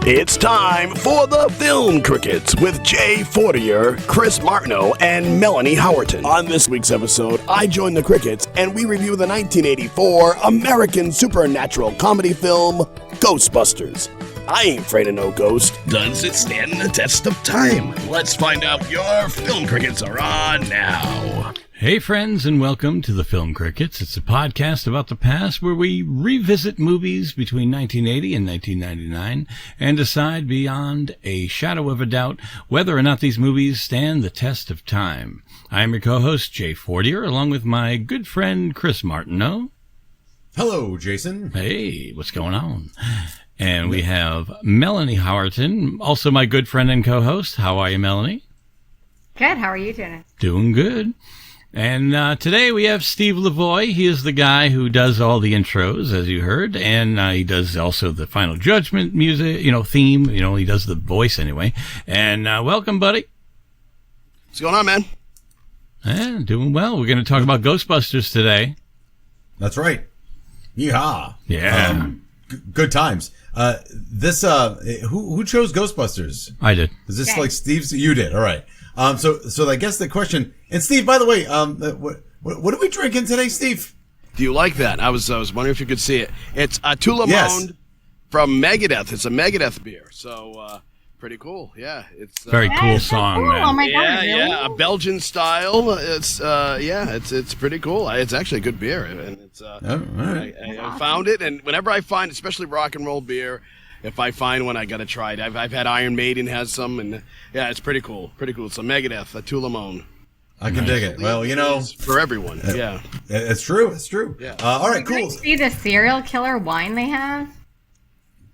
It's time for the Film Crickets with Jay Fortier, Chris Martineau, and Melanie Howerton. On this week's episode, I join the Crickets and we review the 1984 American supernatural comedy film, Ghostbusters. I ain't afraid of no ghost. Does it stand the test of time? Let's find out. Your Film Crickets are on now. Hey friends, and welcome to the Film Crickets. It's a podcast about the past where we revisit movies between 1980 and 1999 and decide beyond a shadow of a doubt whether or not these movies stand the test of time. I'm your co-host, Jay Fortier, along with my good friend, Chris Martineau. Hello, Jason. Hey, what's going on? And we have Melanie Howerton, also my good friend and co-host. How are you, Melanie? Good. How are you doing? Doing good. And today we have Steve Lavoie. He is the guy who does all the intros, as you heard, and he does also the Final Judgment music, theme. He does the voice anyway. And welcome, buddy. What's going on, man? Doing well. We're going to talk about Ghostbusters today. That's right. Yeehaw. Yeah. Good times. Who chose Ghostbusters? I did. Is this like Steve's? You did. All right. So I guess the question, and Steve, by the way, what are we drinking today, Steve? Do you like that? I was wondering if you could see it. It's a Tulamone from Megadeth. It's a Megadeth beer. So, pretty cool. Yeah. It's very cool song, cool. man. Oh my God, really? Yeah, a Belgian style. It's pretty cool. It's actually a good beer. And it's, All right. I found it, and whenever I find, especially rock and roll beer, if I find one, I gotta try it. I've had Iron Maiden has some, and yeah, it's pretty cool. Pretty cool. It's a Megadeth, a Tulamone. I can dig it. Well, It's for everyone. Yeah, it's true. It's true. Yeah. All right, Did you cool. see the serial killer wine they have?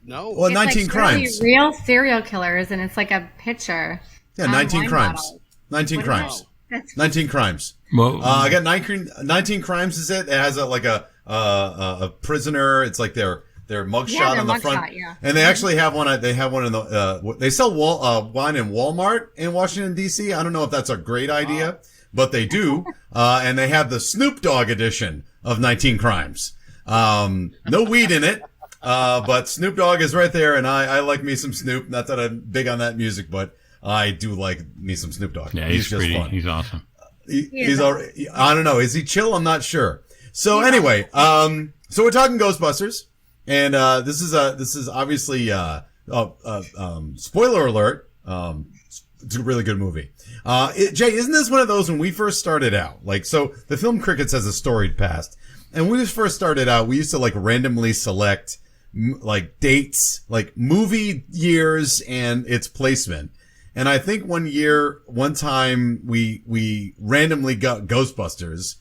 No. Well, It's 19 like crimes. really real serial killers, and it's like a picture. Yeah, on 19 wine crimes. bottles. 19 What crimes. is that? That's 19 crimes. Well, I got 19 crimes. Is it? It has a prisoner. It's like their mugshot their on the mugshot, front, yeah. and they actually have one. They have one in the. They sell wine in Walmart in Washington D.C. I don't know if that's a great idea, but they do. And they have the Snoop Dogg edition of 19 Crimes. No weed in it, but Snoop Dogg is right there, and I like me some Snoop. Not that I'm big on that music, but I do like me some Snoop Dogg. yeah, he's just pretty, fun. he's awesome. He's already, I don't know. Is he chill? I'm not sure. So anyway, so we're talking Ghostbusters, and this is obviously spoiler alert. It's a really good movie. Jay, isn't this one of those when we first started out? Like, so the Film Crickets has a storied past, and when we first started out, we used to like randomly select like dates, like movie years and its placement. And I think one time we randomly got Ghostbusters,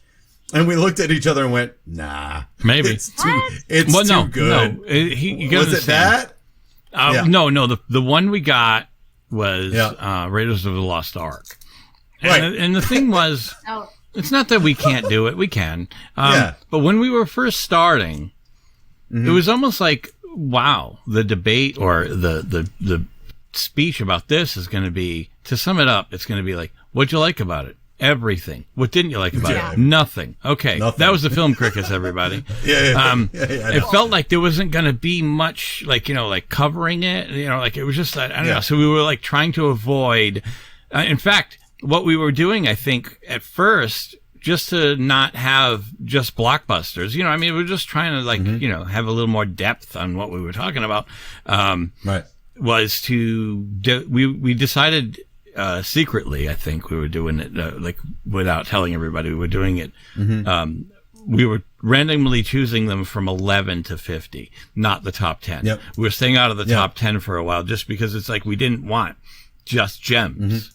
and we looked at each other and went, "Nah, Maybe. it's too good." No, you gotta Was it understand. that? Yeah. No. The one we got was Yeah. Raiders of the Lost Ark. Right. And the thing was, Oh, it's not that we can't do it. We can. Yeah. But when we were first starting, Mm-hmm. it was almost like, wow, the debate or the speech about this is going to be, to sum it up, it's going to be like, what'd you like about it? Everything. What didn't you like about it? Nothing. Okay. Nothing. That was the Film Crickets, everybody. Yeah. It felt like there wasn't going to be much, like covering it. Like it was just, I don't know. So we were like trying to avoid. In fact, what we were doing, I think, at first, just to not have just blockbusters. We're just trying to have a little more depth on what we were talking about. Right. Was to we decided secretly. I think we were doing it without telling everybody we were doing it. We were randomly choosing them from 11 to 50, not the top 10. Yep. We were staying out of the top 10 for a while just because it's like we didn't want just gems.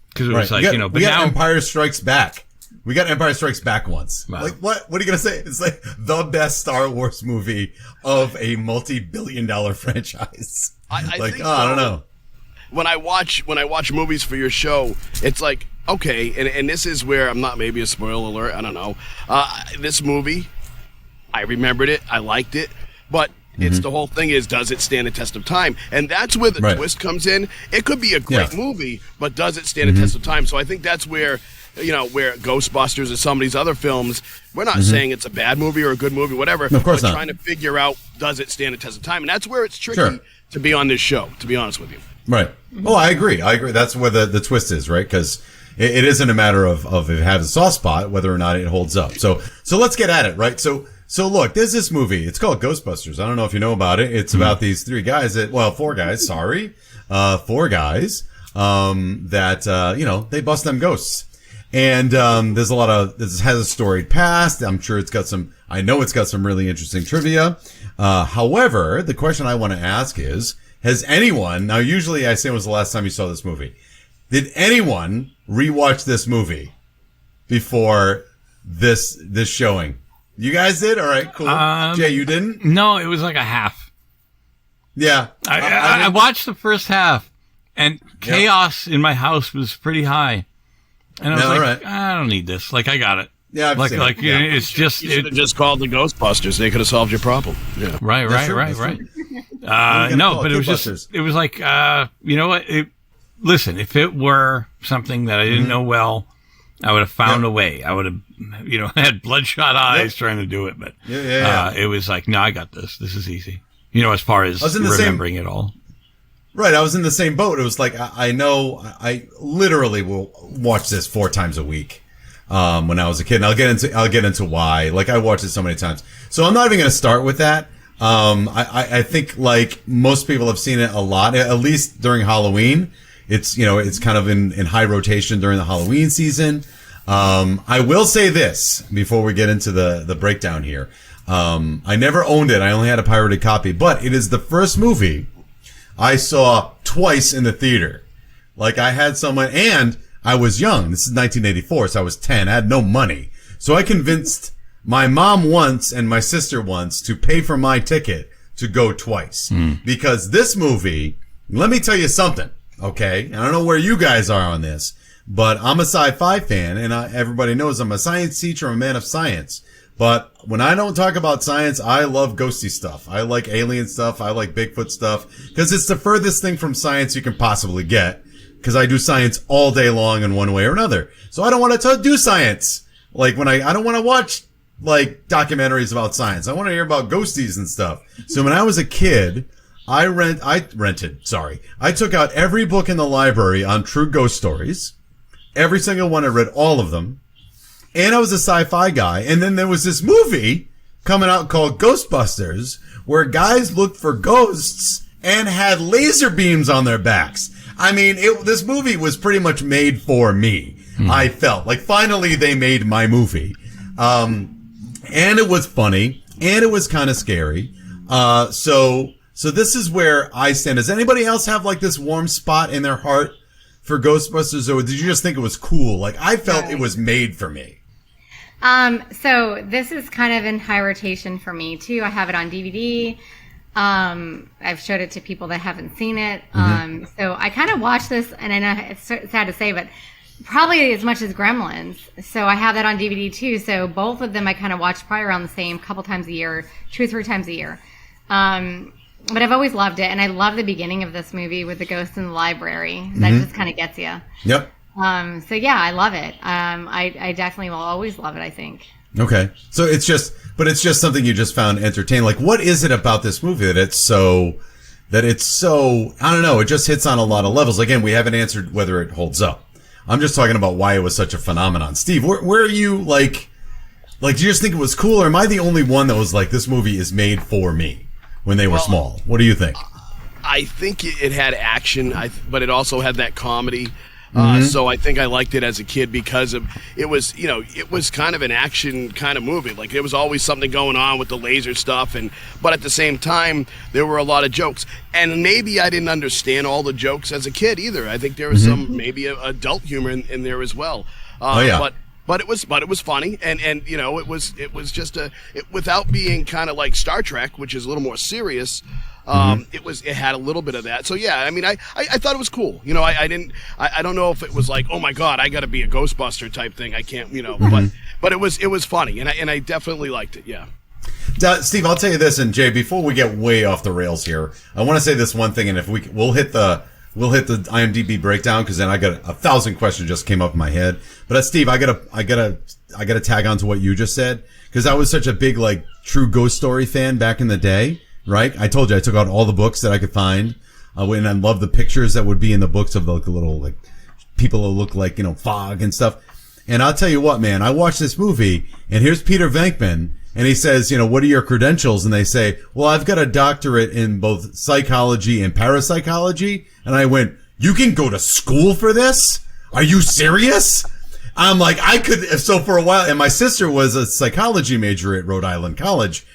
Because it was like, but we got now Empire Strikes Back. We got Empire Strikes Back once. Wow. Like, what are you going to say? It's like the best Star Wars movie of a multi-billion-dollar franchise. I think I don't know. When I watch movies for your show, it's like, okay, and this is where I'm not, maybe a spoiler alert, I don't know. This movie, I remembered it, I liked it, but it's the whole thing is, does it stand the test of time? And that's where the twist comes in. It could be a great movie, but does it stand the test of time? So I think that's where, where Ghostbusters or some of these other films, we're not saying it's a bad movie or a good movie, whatever. Of course but not. Trying to figure out, does it stand the test of time? And that's where it's tricky. Sure. to be on this show, to be honest with you. Right. Oh, I agree. That's where the twist is, right? Because it isn't a matter of if it has a soft spot, whether or not it holds up. So let's get at it, right? So look, there's this movie. It's called Ghostbusters. I don't know if you know about it. It's about these four guys, that, they bust them ghosts. And, this has a storied past. I'm sure I know it's got some really interesting trivia. However, the question I want to ask is, has anyone, now usually I say when was the last time you saw this movie? Did anyone rewatch this movie before this showing? You guys did? All right, cool. Jay, you didn't? No, it was like a half. Yeah. I watched the first half, and chaos in my house was pretty high. And I was like, I don't need this. Like, I got it. Yeah, it's just... You should have just called the Ghostbusters. They could have solved your problem. Yeah. Right. No, but it was like, you know what? Listen, if it were something that I didn't know well, I would have found a way. I would have, had bloodshot eyes trying to do it. But it was like, no, I got this. This is easy. As far as remembering it all. Right, I was in the same boat. It was like, I know, I literally will watch this 4 times a week. When I was a kid, and I'll get into why. Like, I watched it so many times. So I'm not even going to start with that. I think like most people have seen it a lot, at least during Halloween. It's, it's kind of in high rotation during the Halloween season. I will say this before we get into the breakdown here. I never owned it. I only had a pirated copy, but it is the first movie I saw twice in the theater. Like, I had someone, and I was young. This is 1984, so I was 10. I had no money. So I convinced my mom once and my sister once to pay for my ticket to go twice. Because this movie, let me tell you something, okay? I don't know where you guys are on this, but I'm a sci-fi fan, and everybody knows I'm a science teacher, I'm a man of science. But when I don't talk about science, I love ghosty stuff. I like alien stuff. I like Bigfoot stuff, because it's the furthest thing from science you can possibly get. Because I do science all day long in one way or another. So I don't want to do science. Like, when I don't want to watch like documentaries about science. I want to hear about ghosties and stuff. So when I was a kid, I took out every book in the library on true ghost stories. Every single one. I read all of them. And I was a sci-fi guy. And then there was this movie coming out called Ghostbusters, where guys looked for ghosts and had laser beams on their backs. I mean, this movie was pretty much made for me. I felt like finally they made my movie. And it was funny, and it was kind of scary. So this is where I stand. Does anybody else have like this warm spot in their heart for Ghostbusters, or did you just think it was cool? Like, I felt it was made for me. So this is kind of in high rotation for me too. I have it on DVD. I've showed it to people that haven't seen it. So I kind of watched this, and I know it's sad to say, but probably as much as Gremlins. So I have that on DVD too. So both of them I kind of watch probably around the same couple times a year, 2 or 3 times a year. But I've always loved it, and I love the beginning of this movie with the ghost in the library. That just kind of gets you. Yep. So yeah, I love it. I definitely will always love it, I think. Okay. So it's just something you just found entertaining. Like, what is it about this movie that it's so, I don't know, it just hits on a lot of levels. Again, we haven't answered whether it holds up. I'm just talking about why it was such a phenomenon. Steve, where are you, like, do you just think it was cool, or am I the only one that was like, this movie is made for me when they were small? What do you think? I think it had action, but it also had that comedy. So I think I liked it as a kid because it was kind of an action kind of movie. Like, there was always something going on with the laser stuff, but at the same time, there were a lot of jokes. And maybe I didn't understand all the jokes as a kid either. I think there was some maybe adult humor in there as well. But it was funny, and it was just without being kind of like Star Trek, which is a little more serious. It had a little bit of that. So yeah, I mean, I thought it was cool. I don't know if it was like, oh my God, I got to be a Ghostbuster type thing. I can't, but it was funny, and I definitely liked it. Yeah. Steve, I'll tell you this, and Jay, before we get way off the rails here, I want to say this one thing, and if we'll hit the IMDb breakdown, because then I got 1,000 questions just came up in my head. But Steve, I gotta tag on to what you just said, because I was such a big like true ghost story fan back in the day. right? I told you I took out all the books that I could find. And I love the pictures that would be in the books of the little like people who look like, fog and stuff. And I'll tell you what, man, I watched this movie and here's Peter Venkman and he says, what are your credentials? And they say, well, I've got a doctorate in both psychology and parapsychology. And I went, you can go to school for this? Are you serious? I'm like, so for a while, and my sister was a psychology major at Rhode Island College.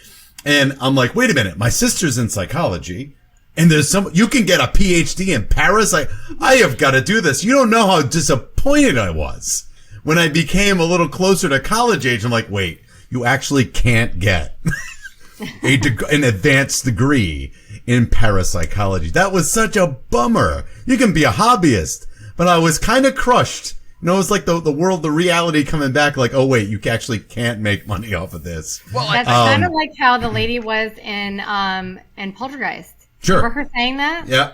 And I'm like, wait a minute, my sister's in psychology. And you can get a PhD in parapsych. I have got to do this. You don't know how disappointed I was when I became a little closer to college age. I'm like, wait, you actually can't get an advanced degree in parapsychology. That was such a bummer. You can be a hobbyist, but I was kind of crushed. It was like the reality coming back like, oh wait, you actually can't make money off of this. Well, that's kind of like how the lady was in Poltergeist. Sure. Remember her saying that? Yeah.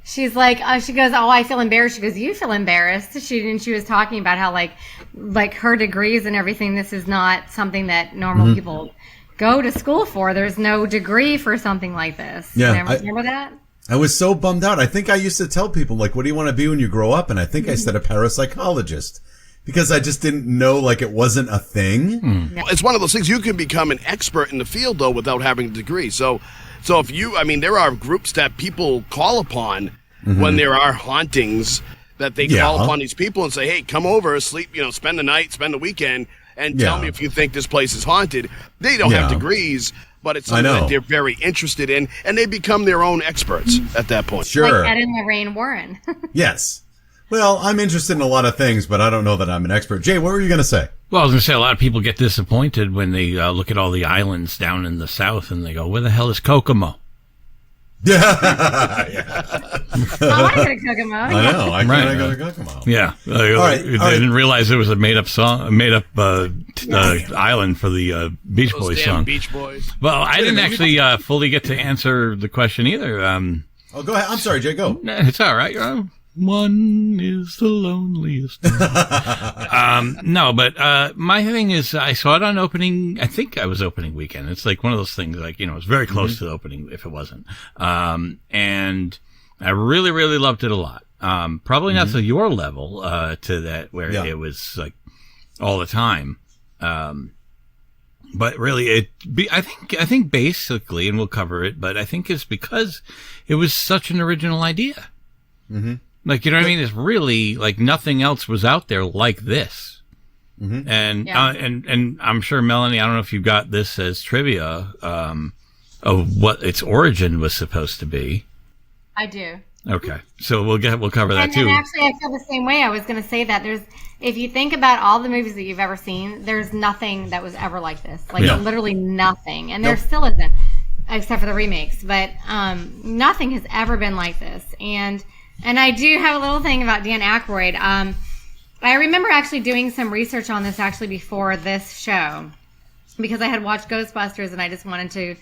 She's like, she goes, oh, I feel embarrassed. She goes, you feel embarrassed. She was talking about how like her degrees and everything, this is not something that normal people go to school for. There's no degree for something like this. Yeah. Remember that? I was so bummed out. I think I used to tell people, like, what do you want to be when you grow up? And I think I said a parapsychologist because I just didn't know, like, it wasn't a thing. Well, it's one of those things. You can become an expert in the field, though, without having a degree. So if there are groups that people call upon when there are hauntings that they call upon these people and say, hey, come over, sleep, spend the night, spend the weekend, and tell me if you think this place is haunted. They don't have degrees, but it's something that they're very interested in, and they become their own experts at that point. Sure. Like Ed and Lorraine Warren. Yes. Well, I'm interested in a lot of things, but I don't know that I'm an expert. Jay, what were you going to say? Well, I was going to say a lot of people get disappointed when they look at all the islands down in the south and they go, where the hell is Kokomo? Yeah. I want to go to Kokomo. I know. I kind of go to Kokomo. Yeah. They didn't realize there was a made-up island for the Beach Those Boys damn song. Beach Boys. Well, I didn't actually fully get to answer the question either. Oh, go ahead. I'm sorry, Jay. Go. No, it's all right. One is the loneliest. No, but my thing is, I saw it on opening. I think I was opening weekend. It's like one of those things, like it's very close to the opening if it wasn't. And I really, really loved it a lot. Probably not to your level, to that where it was like all the time. But really, I think basically, and we'll cover it, but I think it's because it was such an original idea. Mm-hmm. Like, you know what I mean? It's really like nothing else was out there like this. Mm-hmm. And I'm sure, Melanie, I don't know if you got this as trivia, of what its origin was supposed to be. I do. Okay. So we'll cover that too. And actually, I feel the same way. I was going to say that if you think about all the movies that you've ever seen, there's nothing that was ever like this. Like literally nothing. And there still isn't, except for the remakes. But nothing has ever been like this. And I do have a little thing about Dan Aykroyd. I remember actually doing some research on this actually before this show because I had watched Ghostbusters and I just wanted to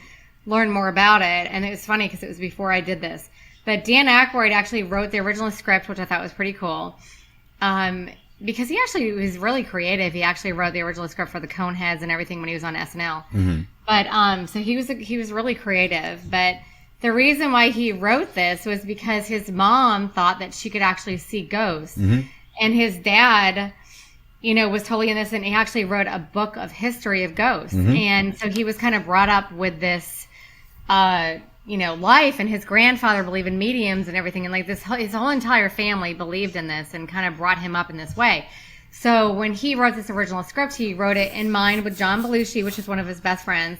learn more about it. And it was funny because it was before I did this. But Dan Aykroyd actually wrote the original script, which I thought was pretty cool. Because he actually was really creative. He actually wrote the original script for the Coneheads and everything when he was on SNL. Mm-hmm. But so he was really creative. But the reason why he wrote this was because his mom thought that she could actually see ghosts. Mm-hmm. And his dad, was totally innocent. He actually wrote a book of history of ghosts. Mm-hmm. And so he was kind of brought up with this, life. And his grandfather believed in mediums and everything. And like his whole entire family believed in this and kind of brought him up in this way. So when he wrote this original script, he wrote it in mind with John Belushi, which is one of his best friends.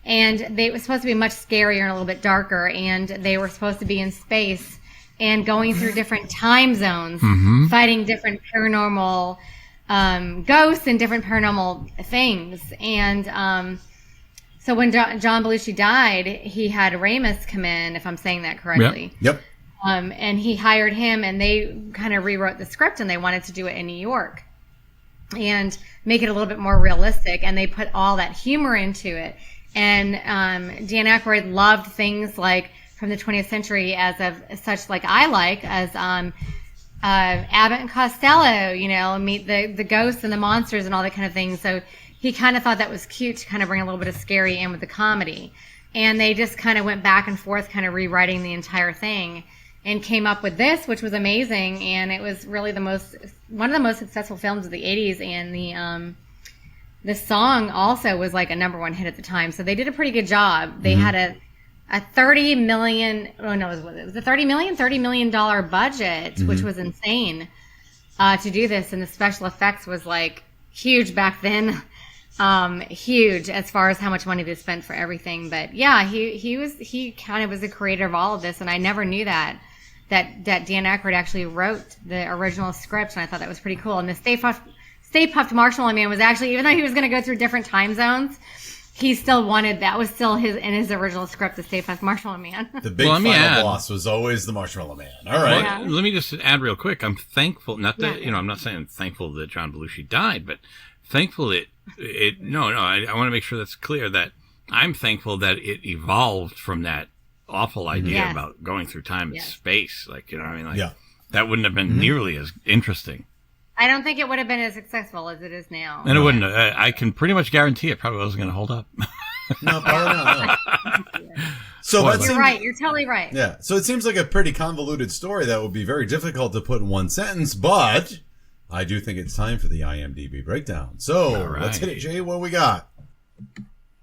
And it was supposed to be much scarier and a little bit darker. And they were supposed to be in space and going through different time zones, fighting different paranormal ghosts and different paranormal things. And so when John Belushi died, he had Ramis come in, if I'm saying that correctly. Yep. And he hired him, and they kind of rewrote the script, and they wanted to do it in New York and make it a little bit more realistic. And they put all that humor into it. And Dan Aykroyd loved things like from the 20th century as Abbott and Costello, meet the ghosts and the monsters and all that kind of thing. So he kind of thought that was cute to kind of bring a little bit of scary in with the comedy. And they just kind of went back and forth, kind of rewriting the entire thing, and came up with this, which was amazing. And it was really one of the most successful films of the 80s. And the song also was like a #1 hit at the time. So they did a pretty good job. They had a $30 million budget, which was insane to do this. And the special effects was like huge back then. Huge as far as how much money they spent for everything. But yeah, he kind of was the creator of all of this, and I never knew that Dan Aykroyd actually wrote the original script, and I thought that was pretty cool. And the Stay Puft Marshmallow Man was actually, even though he was going to go through different time zones, he still wanted, that was still in his original script, the Stay Puft Marshmallow Man. The big final boss was always the Marshmallow Man. All right. Well, let me just add real quick. I'm thankful, not that, I'm not saying I'm thankful that John Belushi died, but thankful I want to make sure that's clear, that I'm thankful that it evolved from that awful idea about going through time and space. Like, you know what I mean? Like, that wouldn't have been nearly as interesting. I don't think it would have been as successful as it is now. And it wouldn't. I can pretty much guarantee it probably wasn't going to hold up. No, probably not. So you're right. You're totally right. Yeah. So it seems like a pretty convoluted story that would be very difficult to put in one sentence, but I do think it's time for the IMDb breakdown. So let's hit it, Jay. What we got?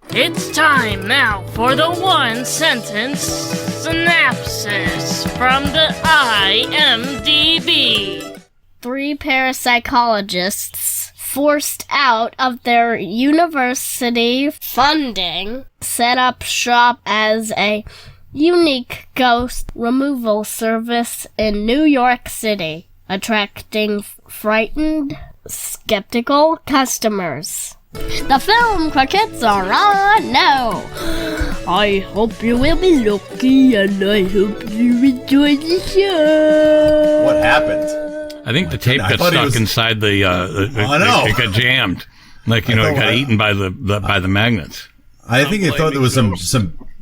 It's time now for the one-sentence synopsis from the IMDb. 3 parapsychologists forced out of their university funding set up shop as a unique ghost removal service in New York City, attracting frightened, skeptical customers. The film crickets are on now. I hope you will be lucky, and I hope you enjoy the show. What happened? I think the tape got stuck inside the. I know. It got jammed, like it got eaten by the magnets. I think they thought there was some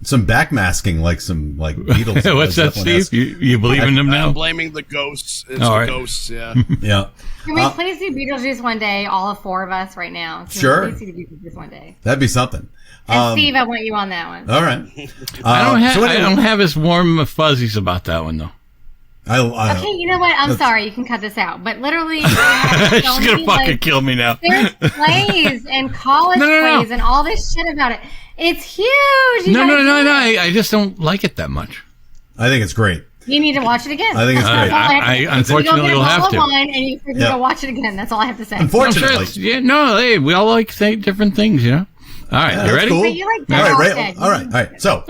backmasking, like some Beatles. What's that, Steve? You believe in them now? I'm blaming the ghosts. It's the ghosts, yeah. Yeah. Can we please do Beetlejuice one day, all 4 of us right now? Sure. Please do Beetlejuice one day. That'd be something. And Steve, I want you on that one. All right. I don't have as warm fuzzies about that one, though. Okay, you know what? I'm sorry. You can cut this out. But literally, she's gonna fucking kill me now. There's plays and college plays and all this shit about it. It's huge. No. I just don't like it that much. I think it's great. You need to watch it again. I think it's great. I unfortunately will have to. And you go watch it again. That's all I have to say. Unfortunately, we all like different things, you know. All right, you ready? Cool. You like All right. So,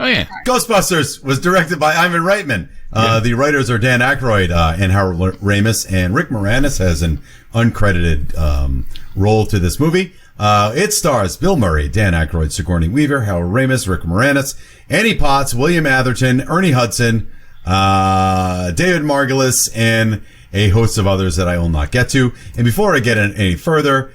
Ghostbusters was directed by Ivan Reitman. The writers are Dan Aykroyd and Harold Ramis, and Rick Moranis has an uncredited role to this movie. It stars Bill Murray, Dan Aykroyd, Sigourney Weaver, Harold Ramis, Rick Moranis, Annie Potts, William Atherton, Ernie Hudson, David Margulis, and a host of others that I will not get to. And before I get any further,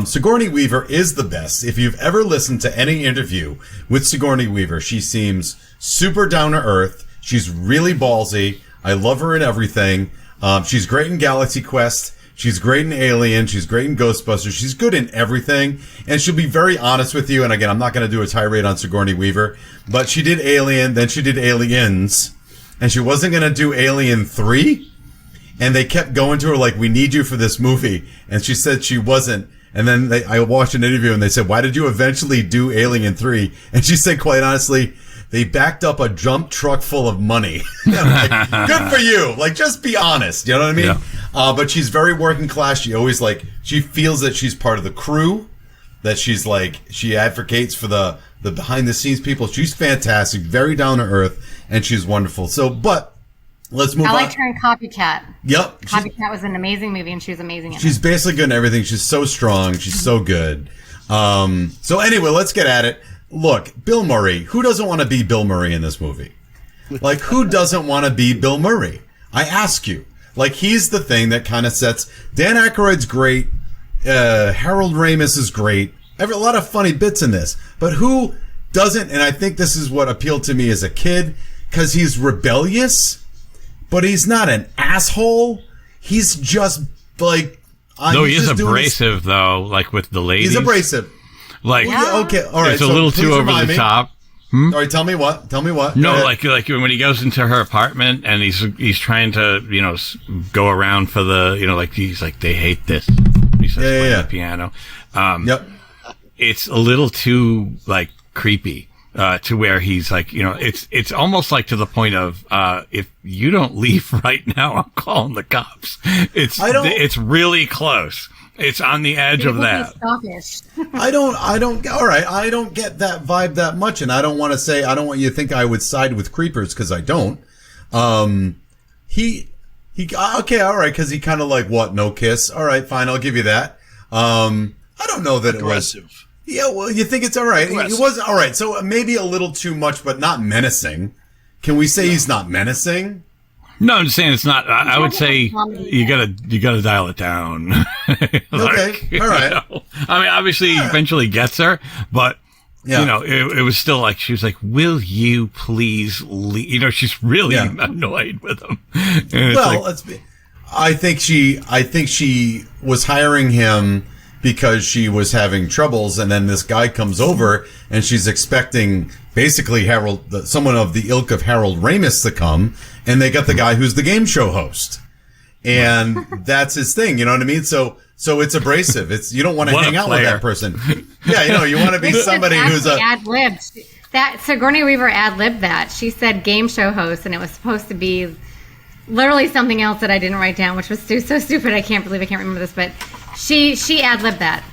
Sigourney Weaver is the best. If you've ever listened to any interview with Sigourney Weaver, she seems super down to earth. She's really ballsy. I love her in everything. She's great in Galaxy Quest. She's great in Alien. She's great in Ghostbusters. She's good in everything. And she'll be very honest with you. And again, I'm not going to do a tirade on Sigourney Weaver, but she did Alien, then she did Aliens, and she wasn't going to do Alien 3. And they kept going to her like, we need you for this movie. And she said she wasn't. And then I watched an interview and they said, why did you eventually do Alien 3? And she said, quite honestly, they backed up a dump truck full of money. Like, good for you. Like, just be honest. You know what I mean? Yeah. But she's very working class. She always she feels that she's part of the crew, that she advocates for the behind the scenes people. She's fantastic, very down to earth, and she's wonderful. So, but let's move on. I liked her in Copycat. Yep. Copycat was an amazing movie, and she was amazing in it. She's basically good in everything. She's so strong. She's so good. So anyway, let's get at it. Look, Bill Murray. Who doesn't want to be Bill Murray in this movie? Like, who doesn't want to be Bill Murray? I ask you. Like, he's the thing that kind of sets... Dan Aykroyd's great. Harold Ramis is great. A lot of funny bits in this. But who doesn't... And I think this is what appealed to me as a kid. Because he's rebellious. But he's not an asshole. He's just, like... No, he is abrasive, though, like with the ladies. He's abrasive. Like, okay, all right. It's a little too over the top. All right, tell me what. No, like when he goes into her apartment and he's trying to go around for the like he's like they hate this. He says playing the piano. Yep. It's a little too like creepy to where he's like it's almost like to the point of if you don't leave right now, I'm calling the cops. It's really close. It's on the edge of that. I don't get that vibe that much, and I don't want you to think I would side with creepers, because I don't. Okay, all right, because he kind of like, what, no kiss? All right, fine, I'll give you that. I don't know that aggressive. It was. Yeah, well, you think it's all right. It was all right, so maybe a little too much, but not menacing. Can we say he's not menacing? No, I'm just saying it's not. I would say you gotta dial it down. Okay, all right. I mean, obviously, he eventually gets her, but it was still like she was like, "Will you please leave?" She's really annoyed with him. Well, I think she was hiring him because she was having troubles, and then this guy comes over, and she's expecting basically someone of the ilk of Harold Ramis to come, and they got the guy who's the game show host, and that's his thing. You know what I mean? So it's abrasive. You don't want to hang out with that person. Yeah, you want to be somebody who's ad-libbed. That Sigourney Weaver ad-libbed that. She said game show host, and it was supposed to be literally something else that I didn't write down, which was so stupid. I can't remember this, but she ad-libbed that.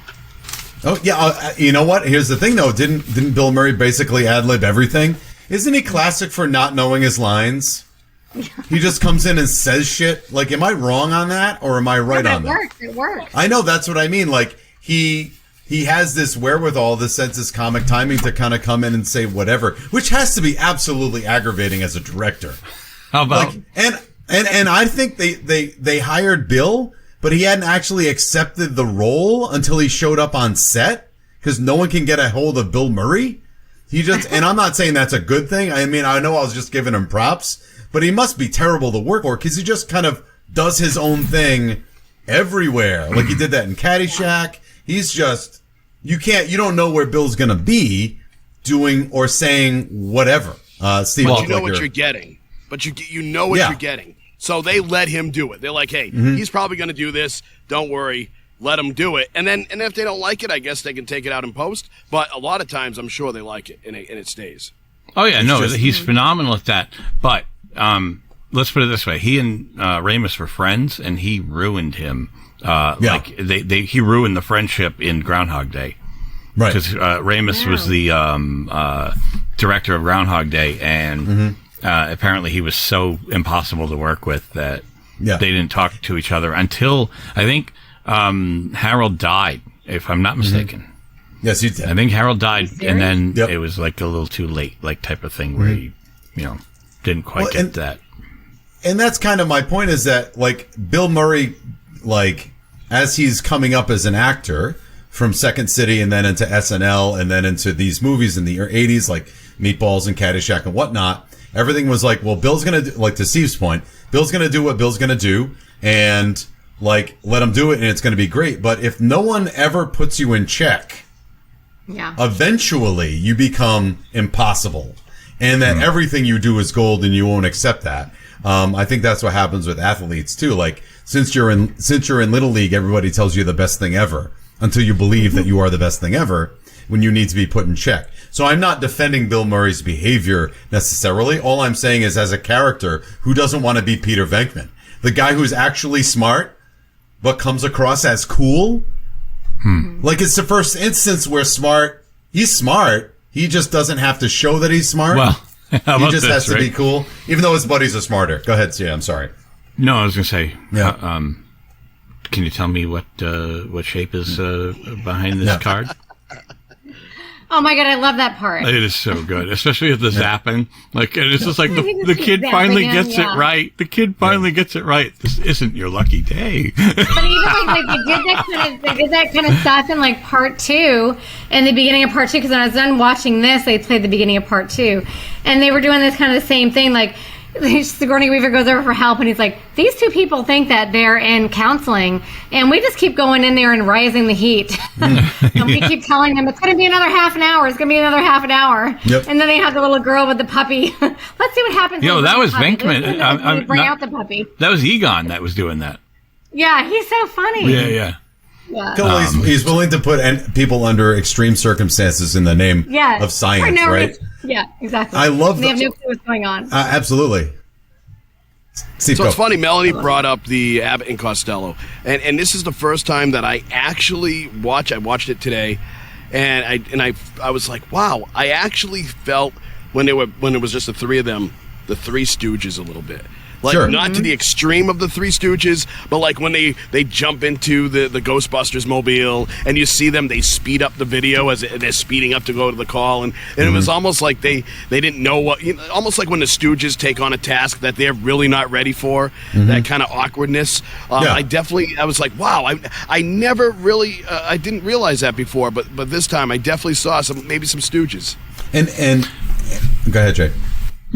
Oh yeah, you know what? Here's the thing, though. Didn't Bill Murray basically ad-lib everything? Isn't he classic for not knowing his lines? He just comes in and says shit. Like, am I wrong on that, or am I right on that? It works. I know, that's what I mean. Like, he has this wherewithal, this sense, this comic timing to kind of come in and say whatever, which has to be absolutely aggravating as a director. How about? Like, and I think they hired Bill, but he hadn't actually accepted the role until he showed up on set, because no one can get a hold of Bill Murray. And I'm not saying that's a good thing. I mean, I know I was just giving him props, but he must be terrible to work for, because he just kind of does his own thing everywhere. Like he did that in Caddyshack. He's just, you don't know where Bill's going to be doing or saying whatever. Steve, but you know what you're getting. But you know what you're getting. So they let him do it. They're like, hey, he's probably going to do this. Don't worry. Let him do it. And if they don't like it, I guess they can take it out in post. But a lot of times, I'm sure they like it, and it stays. Oh, yeah. He's phenomenal at that. But let's put it this way. He and Ramis were friends, and he ruined him. Like he ruined the friendship in Groundhog Day. Right. Because Ramis was the director of Groundhog Day, and apparently he was so impossible to work with that they didn't talk to each other until, I think, Harold died, if I'm not mistaken. Yes, he did. I think Harold died, and then it was like a little too late, like type of thing, where he, didn't quite get that. And that's kind of my point, is that, like, Bill Murray, like, as he's coming up as an actor from Second City and then into SNL and then into these movies in the 80s, like Meatballs and Caddyshack and whatnot, everything was like, well, Bill's going to do, like to Steve's point, Bill's going to do what Bill's going to do, and, like, let him do it, and it's going to be great. But if no one ever puts you in check, eventually you become impossible, and that everything you do is gold, and you won't accept that. I think that's what happens with athletes too. Like, since you're in Little League, everybody tells you the best thing ever until you believe that you are the best thing ever, when you need to be put in check. So I'm not defending Bill Murray's behavior necessarily. All I'm saying is, as a character who doesn't want to be Peter Venkman, the guy who's actually smart but comes across as cool. Like, it's the first instance where he's smart. He just doesn't have to show that he's smart. Well, he just has to be cool, even though his buddies are smarter. Go ahead, I'm sorry. No, I was going to say, can you tell me what shape is behind this card? Oh my god, I love that part. It is so good, especially with the zapping. Like, and it's just like the kid finally gets it right. The kid finally gets it right. This isn't your lucky day. But even like they did that kind of stuff in like part 2, in the beginning of part 2. Because when I was done watching this, they played the beginning of part 2, and they were doing this kind of the same thing. Like, Sigourney Weaver goes over for help, and he's like, these two people think that they're in counseling, and we just keep going in there and rising the heat. And we keep telling them, it's going to be another half an hour. It's going to be another half an hour. Yep. And then they have the little girl with the puppy. Let's see what happens. Yo, that was Venkman. Venkman. Bring out the puppy. That was Egon that was doing that. Yeah, he's so funny. Yeah. Cool, he's willing to put people under extreme circumstances in the name of science, right? Yeah, exactly. I love They have no clue what's going on. Absolutely. Steve, So go. it's funny, Melanie brought up the Abbott and Costello, and this is the first time that I actually watched. I watched it today, and I was like, wow, I actually felt when it was just the three of them, the Three Stooges a little bit. Like, Sure. not to the extreme of the Three Stooges, but like when they jump into the Ghostbusters mobile and you see them, they speed up the video as they're speeding up to go to the call. And it was almost like they didn't know what, almost like when the Stooges take on a task that they're really not ready for, that kind of awkwardness. I was like, wow, I never really, I didn't realize that before, but this time I definitely saw maybe some Stooges. And go ahead, Jay.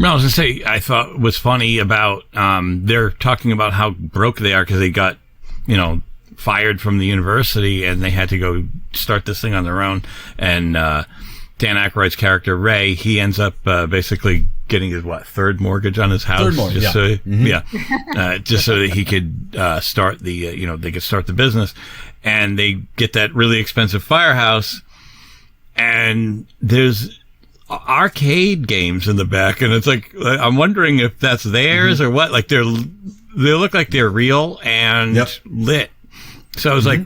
No, I was going to say, I thought was funny about, they're talking about how broke they are because they got, fired from the university and they had to go start this thing on their own. And Dan Aykroyd's character, Ray, he ends up basically getting his, third mortgage on his house? Third mortgage, just so that he could start the, they could start the business. And they get that really expensive firehouse. And there's arcade games in the back, and it's like I'm wondering if that's theirs or what. Like they look like they're real and lit. So I was like,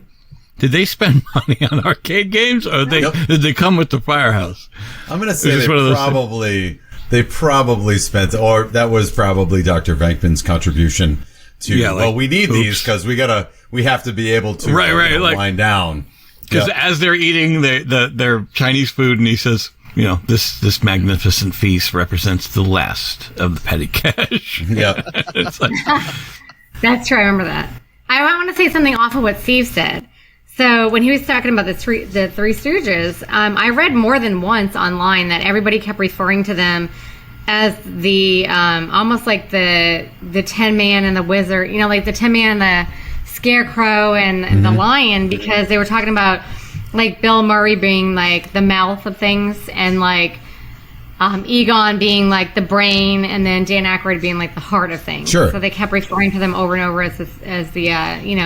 did they spend money on arcade games, or did they come with the firehouse? I'm gonna say they probably spent, or that was probably Dr. Venkman's contribution to. We need these because we have to be able to wind down. Because as they're eating their Chinese food, and he says, this magnificent feast represents the last of the petty cash. Yeah. It's like, that's true. I remember that. I want to say something off of what Steve said. So when he was talking about the Three Stooges, I read more than once online that everybody kept referring to them as the almost like the Tin Man and the Wizard, like the Tin Man and the Scarecrow and the Lion, because they were talking about like Bill Murray being like the mouth of things, and like Egon being like the brain, and then Dan Aykroyd being like the heart of things. Sure. So they kept referring to them over and over as the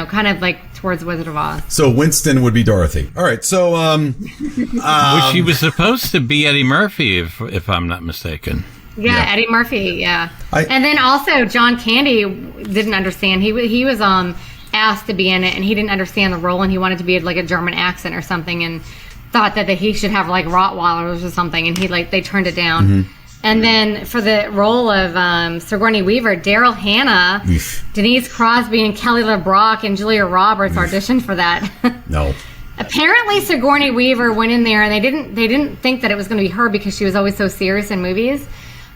kind of like towards Wizard of Oz. So Winston would be Dorothy. All right. So which he was supposed to be Eddie Murphy, if I'm not mistaken. Yeah, Eddie Murphy. Yeah. And then also John Candy didn't understand. He was asked to be in it, and he didn't understand the role, and he wanted to be like a German accent or something, and thought that he should have like Rottweilers or something, and they turned it down. And then for the role of Sigourney Weaver, Daryl Hannah, Denise Crosby, and Kelly LeBrock and Julia Roberts auditioned for that. No. Apparently Sigourney Weaver went in there, and they didn't think that it was going to be her because she was always so serious in movies,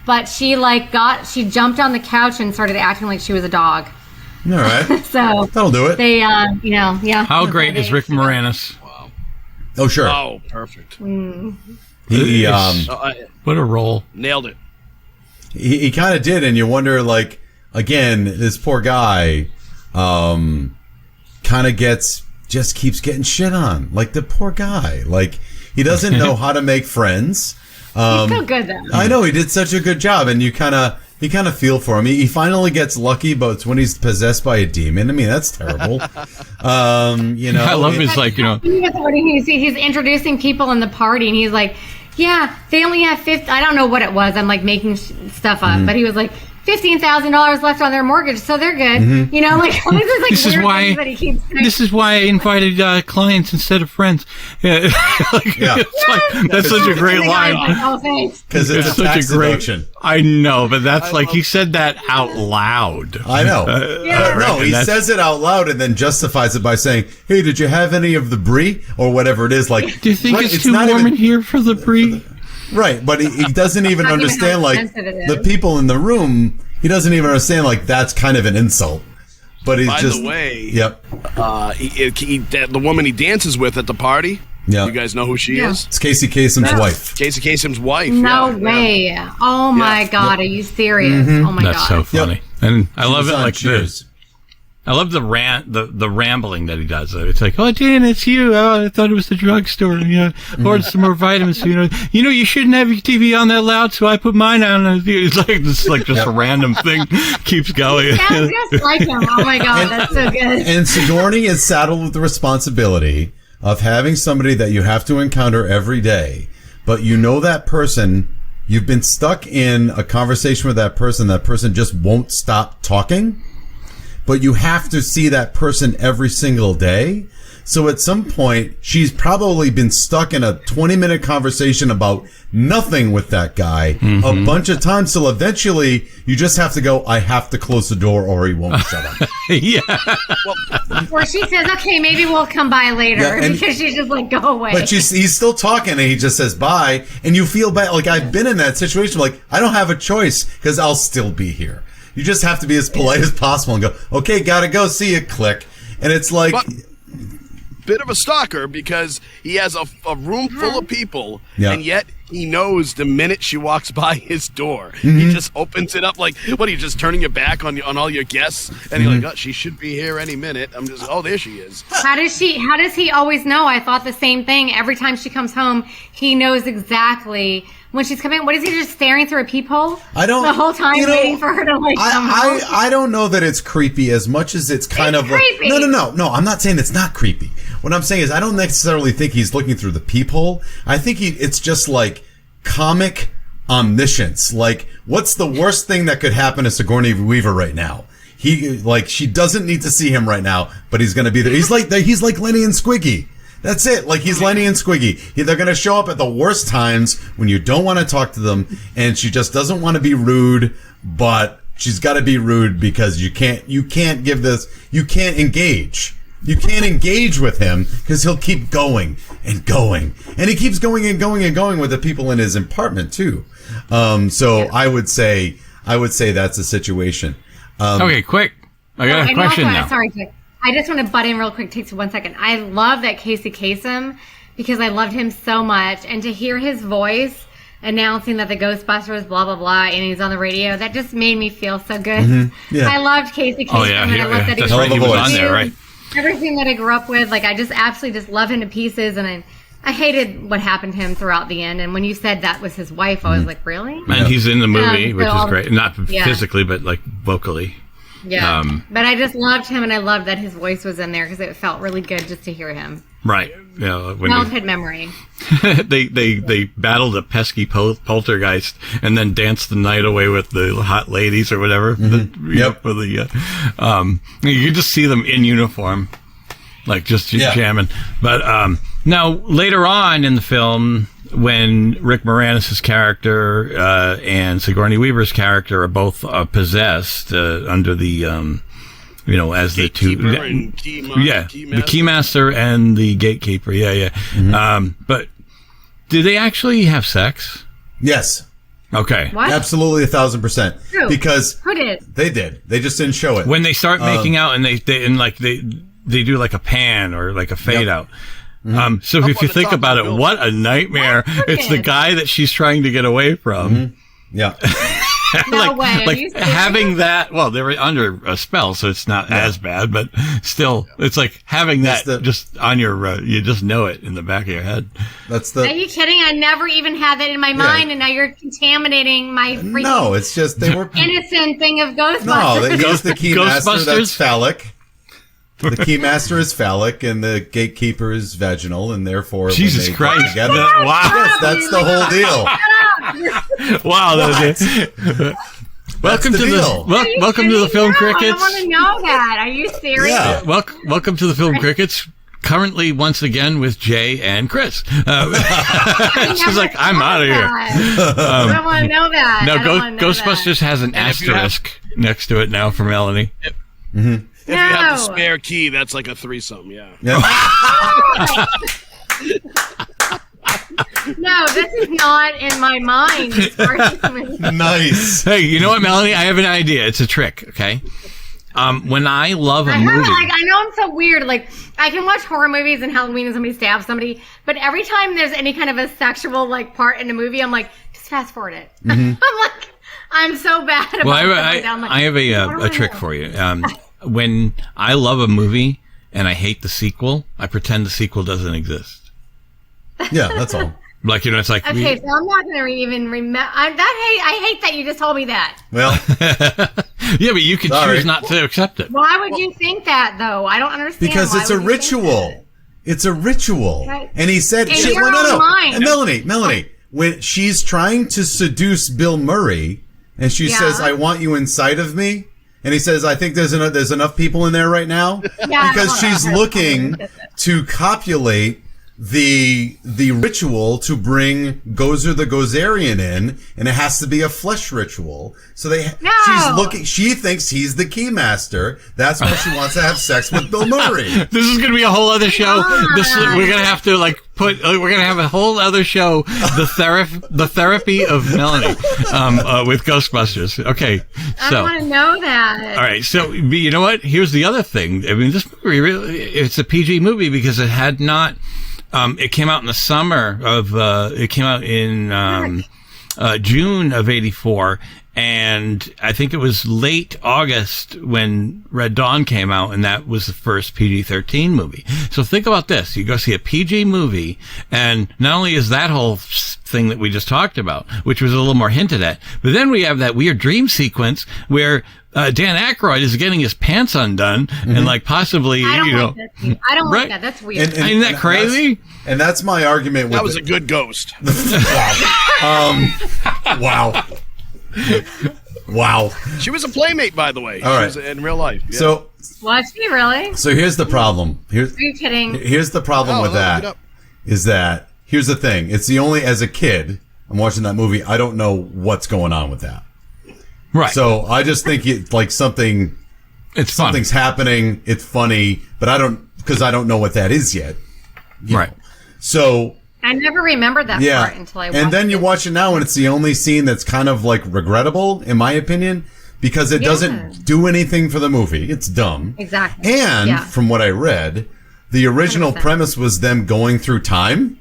but she jumped on the couch and started acting like she was a dog. All right. So that'll do it. They, How great is Rick Moranis? Wow. Oh, sure. Oh, perfect. He what a role. Nailed it. He kind of did, and you wonder, like, again, this poor guy, kind of just keeps getting shit on. Like, the poor guy, like, he doesn't know how to make friends. He's so good though. I know, he did such a good job, and you kind of feel for him. He finally gets lucky, but it's when he's possessed by a demon. I mean, that's terrible. I love his he's introducing people in the party, and he's like, yeah, they only have 50. I don't know what it was. I'm like making stuff up, but he was like, $15,000 left on their mortgage, so they're good. This is like this is why I invited clients instead of friends. That's such a great line. Because it's a tax deduction. I know, but that's he said that out loud. I know. No, he says it out loud and then justifies it by saying, "Hey, did you have any of the brie or whatever it is?" Like, do you think it's too warm in here for the brie? Right, but he doesn't even understand, like, the people in the room, he doesn't even understand, like, that's kind of an insult. But he's By the way, yep. The woman he dances with at the party, Yeah. You guys know who she is? It's Casey Kasem's wife. Casey Kasem's wife. No yeah. way. Oh my God. Are you serious? Oh my That's God. so funny. And I love it like Cheers. I love the rambling that he does. It's like, oh, Dan, it's you. Oh, I thought it was the drugstore. Yeah, ordered some more vitamins. You shouldn't have your TV on that loud, so I put mine on. It's like just a random thing keeps going. Sounds just like him. Oh my God, that's so good. And Sigourney is saddled with the responsibility of having somebody that you have to encounter every day, but you know that person, you've been stuck in a conversation with that person just won't stop talking, but you have to see that person every single day. So at some point, she's probably been stuck in a 20-minute conversation about nothing with that guy a bunch of times. So eventually, you just have to go, I have to close the door or he won't shut up. Yeah. Or she says, okay, maybe we'll come by later, Yeah, and- because she's just like, go away. But he's still talking and he just says bye. And you feel bad. Like, I've been in that situation. Like, I don't have a choice because I'll still be here. You just have to be as polite as possible and go, okay, gotta go. See you. Click. And it's like... But- bit of a stalker because he has a room full of people, and yet he knows the minute she walks by his door, he just opens it up like, what, are you just turning your back on all your guests? And you're like, oh, she should be here any minute. I'm just, oh, there she is. How does he always know? I thought the same thing. Every time she comes home, he knows exactly when she's coming. What is he, just staring through a peephole? I don't... The whole time waiting for her to come home? I don't know that it's creepy as much as it's kind of... creepy. No, I'm not saying it's not creepy. What I'm saying is I don't necessarily think he's looking through the peephole. I think it's just like comic omniscience. Like, what's the worst thing that could happen to Sigourney Weaver right now? She doesn't need to see him right now, but he's going to be there. He's like Lenny and Squiggy. That's it. Like, he's Lenny and Squiggy. They're going to show up at the worst times when you don't want to talk to them, and she just doesn't want to be rude, but she's got to be rude because you can't engage. You can't engage with him because he'll keep going and going. And he keeps going and going and going with the people in his apartment too. I would say that's a situation. Okay, quick. I got a question now. Sorry, Jake. I just want to butt in real quick. Takes 1 second. I love that Casey Kasem because I loved him so much, and to hear his voice announcing that the Ghostbusters, blah blah blah, and he's on the radio, that just made me feel so good. Yeah. I loved Casey Kasem. Oh yeah, and I loved that that's right. He was on there, right? Everything that I grew up with, like, I just absolutely just love him to pieces, and I hated what happened to him throughout the end. And when you said that was his wife, I was like, really? And he's in the movie, which is great. Not Yeah. physically, but like vocally. Yeah. But I just loved him, and I loved that his voice was in there because it felt really good just to hear him. Right. Yeah. Childhood memory. they battled a pesky poltergeist and then danced the night away with the hot ladies or whatever. You could just see them in uniform, like just jamming. But now later on in the film, when Rick Moranis' character and Sigourney Weaver's character are both possessed under the as the two, and the Keymaster and the Gatekeeper, but did they actually have sex? Yes. Okay. What? Absolutely 1,000%. Who? Because Who did? they did. They just didn't show it. When they start making out and they do like a pan or like a fade out. So if you think about it, what a nightmare. It's the guy that she's trying to get away from. Yeah. No way. Are Like you serious? having that, well, they were under a spell, so it's not as bad, but still, it's like having that just on your, you just know it in the back of your head. That's Are you kidding? I never even had that in my mind, and now you're contaminating my freaking No, it's just they were innocent thing of Ghostbusters. No, they used the Keymaster Ghostbusters? that's phallic. The Keymaster is phallic and the Gatekeeper is vaginal, and therefore Jesus when they Christ. get together, Wow. yes, that's the whole deal. Wow. Welcome the to deal. welcome to the Film No, Crickets. I want to know that. Are you serious? Yeah. Welcome to the Film Crickets. Currently, once again, with Jay and Chris. She's like, I'm out of here. I don't want to know that. No, I don't wanna know Ghostbusters has an if you have- asterisk next to it now for Melanie. If you have the No. spare key, that's like a threesome, yeah. No, this is not in my mind. Nice. Hey, you know what, Melanie? I have an idea. It's a trick, okay? When I love a I heard, movie, I know I'm so weird. Like, I can watch horror movies and Halloween and somebody stabs somebody, but every time there's any kind of a sexual like part in a movie, I'm like, just fast forward it. I'm like, I'm so bad about well, stuff like that. I'm like, I have a trick for you. When I love a movie and I hate the sequel, I pretend the sequel doesn't exist. Yeah, that's all. Like, it's like... Okay, so I'm not going to even remember. I hate that you just told me that. Well, yeah, but you can choose not to accept it. Why would you think that, though? I don't understand. because Why it's a would you think ritual. that? It's a ritual. Right. And he said, In shit, your well, own no. mind. And Melanie, when she's trying to seduce Bill Murray, and she says, I want you inside of me, and he says, I think there's enough people in there right now, Yeah, because she's looking to copulate the ritual to bring Gozer the Gozerian in, and it has to be a flesh ritual. So she thinks he's the keymaster. That's why she wants to have sex with Bill Murray. This is going to be a whole other show. We're going to have to we're going to have a whole other show, the therapy of Melanie, with Ghostbusters. Okay. So. I want to know that. All right. So, you know what? Here's the other thing. I mean, this movie it's a PG movie because it had not, it came out in the summer of, it came out in, June of '84. And I think it was late August when Red Dawn came out, and that was the first PG-13 movie. So think about this. You go see a PG movie, and not only is that whole thing that we just talked about, which was a little more hinted at, but then we have that weird dream sequence where Dan Aykroyd is getting his pants undone, and possibly, I don't like that. That's weird. Isn't that crazy? That's my argument with That was a good ghost. Wow. Wow. She was a playmate, by the way. All right. She was in real life. Yeah. So Was she really? So here's the problem. Are you kidding? Here's the problem with look it that. up. Is that here's the thing. It's the only as a kid, I'm watching that movie, I don't know what's going on with that. Right. So I just think it's like something's happening, it's funny, but I don't know what that is yet. Right. know. So I never remembered that part until I watched it. And then you watch it now and it's the only scene that's kind of like regrettable, in my opinion, because it doesn't do anything for the movie. It's dumb. Exactly. And from what I read, the original 100%. premise was them going through time,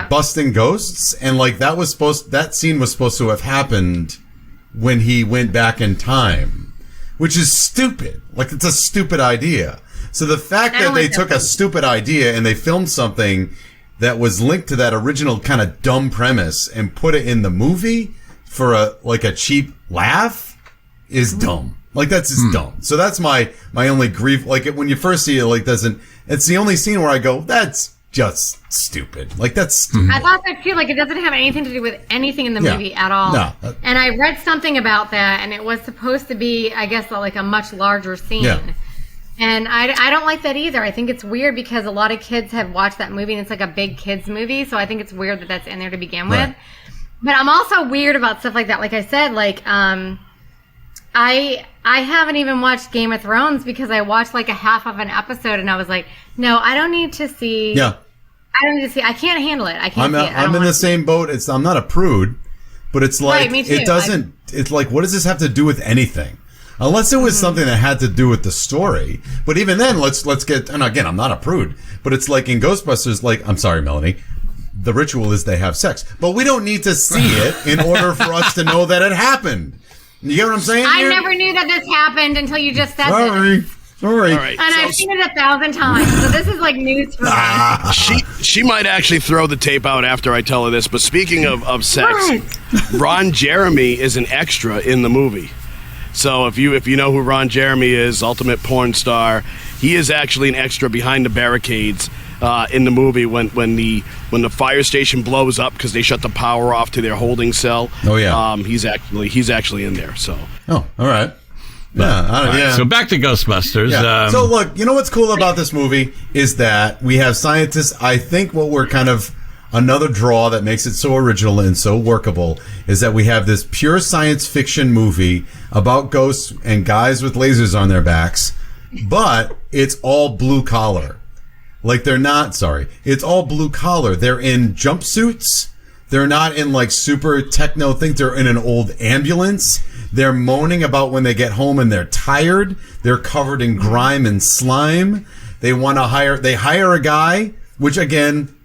busting ghosts, and like that scene was supposed to have happened when he went back in time, which is stupid. Like, it's a stupid idea. So the fact that they took a stupid idea and they filmed something that was linked to that original kind of dumb premise and put it in the movie for a cheap laugh is dumb. Like, that's just dumb. So that's my only grief. Like, when you first see it, like, it's the only scene where I go, that's just stupid. Like, that's stupid. I thought that too. Like, it doesn't have anything to do with anything in the movie at all. No. And I read something about that, and it was supposed to be, I guess, like a much larger scene. Yeah. And I don't like that either. I think it's weird because a lot of kids have watched that movie, and it's like a big kids movie. So I think it's weird that that's in there to begin with. Right. But I'm also weird about stuff like that. Like I said, like I haven't even watched Game of Thrones because I watched like a half of an episode, and I was like, no, I don't need to see. Yeah. I don't need to see. I can't handle it. I can't see it. I'm in the same boat. I'm not a prude, but it's like, Right, me too. it doesn't, it's like, what does this have to do with anything? Unless it was something that had to do with the story. But even then, let's get, and again, I'm not a prude, but it's like in Ghostbusters, like, I'm sorry, Melanie, the ritual is they have sex. But we don't need to see it in order for us to know that it happened. You get what I'm saying? I never knew that this happened until you just said Sorry. this. Sorry. All right. And I've seen it 1,000 times, so this is like news for me. She might actually throw the tape out after I tell her this. But speaking of sex, Ron Jeremy is an extra in the movie. So if you know who Ron Jeremy is, ultimate porn star, he is actually an extra behind the barricades in the movie when the fire station blows up because they shut the power off to their holding cell. Oh yeah. He's actually in there. So. Oh, all right. Yeah. So back to Ghostbusters. Yeah. So look, you know what's cool about this movie is that we have scientists. I think what we're kind of another draw that makes it so original and so workable is that we have this pure science fiction movie about ghosts and guys with lasers on their backs, but it's all blue collar. Like it's all blue collar. They're in jumpsuits. They're not in like super techno things. They're in an old ambulance. They're moaning about when they get home and they're tired. They're covered in grime and slime. They hire a guy, which again,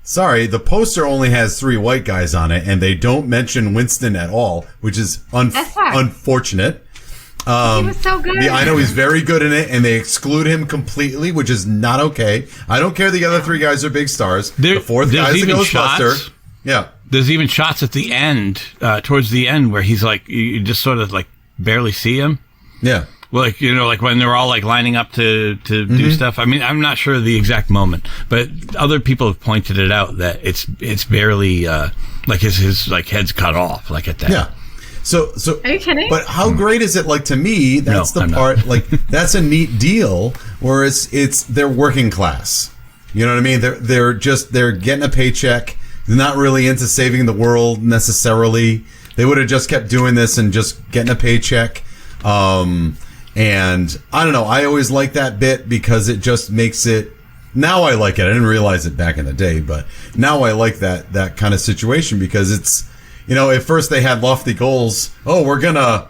sorry, the poster only has 3 white guys on it, and they don't mention Winston at all, which is unfortunate. He was so good. Yeah, I know he's very good in it, and they exclude him completely, which is not okay. I don't care the other 3 guys are big stars. The 4th guy is a Ghostbuster. Yeah. There's even shots at the end, towards the end, where he's like, you just sort of like barely see him. Yeah. Well, like, you know, like when they're all like lining up to do stuff. I mean, I'm not sure of the exact moment, but other people have pointed it out that it's barely like his like head's cut off, like at that. Yeah. So are you kidding? But how great is it? Like, to me, that's the part. Like, that's a neat deal. Where they're working class. You know what I mean? They're getting a paycheck. They're not really into saving the world necessarily. They would have just kept doing this and just getting a paycheck. And I don't know. I always like that bit because it just makes it. Now I like it. I didn't realize it back in the day, but now I like that kind of situation because it's. You know, at first they had lofty goals. Oh, we're gonna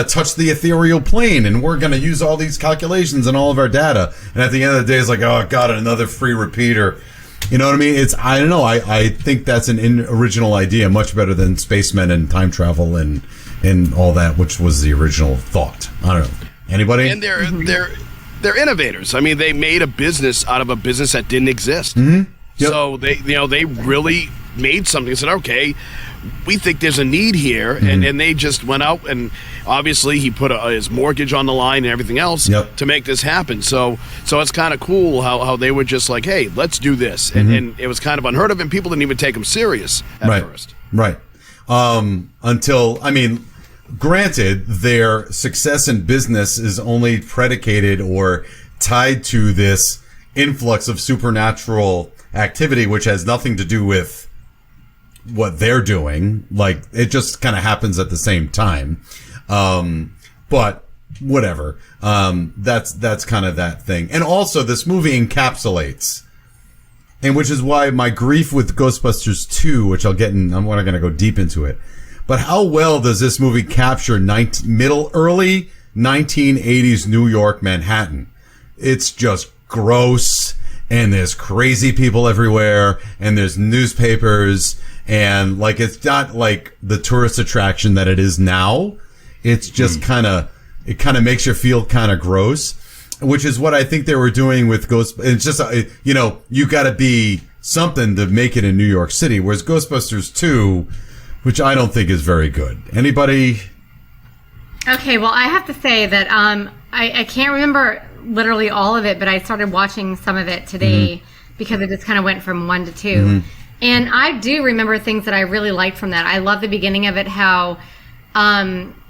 touch the ethereal plane and we're gonna use all these calculations and all of our data. And at the end of the day, it's like, oh, God, another free repeater. You know what I mean? I don't know. I think that's an original idea, much better than spacemen and time travel and all that, which was the original thought. I don't know. Anybody? And they're innovators. I mean, they made a business out of a business that didn't exist. Mm-hmm. Yep. So they really made something and said, okay, we think there's a need here, and they just went out and obviously he put his mortgage on the line and everything else to make this happen. So it's kind of cool how they were just like, hey, let's do this, and it was kind of unheard of, and people didn't even take them serious at first. Right. Until, I mean, granted, their success in business is only predicated or tied to this influx of supernatural activity, which has nothing to do with what they're doing. Like, it just kind of happens at the same time. But whatever. That's kind of that thing. And also this movie encapsulates, and which is why my grief with Ghostbusters 2, which I'll get in, I'm not going to go deep into it, but how well does this movie capture early 1980s New York, Manhattan? It's just gross, and there's crazy people everywhere, and there's newspapers, and like, it's not like the tourist attraction that it is now. It's just it kind of makes you feel kind of gross, which is what I think they were doing with Ghost. It's just, you got to be something to make it in New York City. Whereas Ghostbusters 2, which I don't think is very good. Anybody? Okay, well, I have to say that I can't remember literally all of it, but I started watching some of it today because it just kind of went from 1 to 2. And I do remember things that I really liked from that. I love the beginning of it, how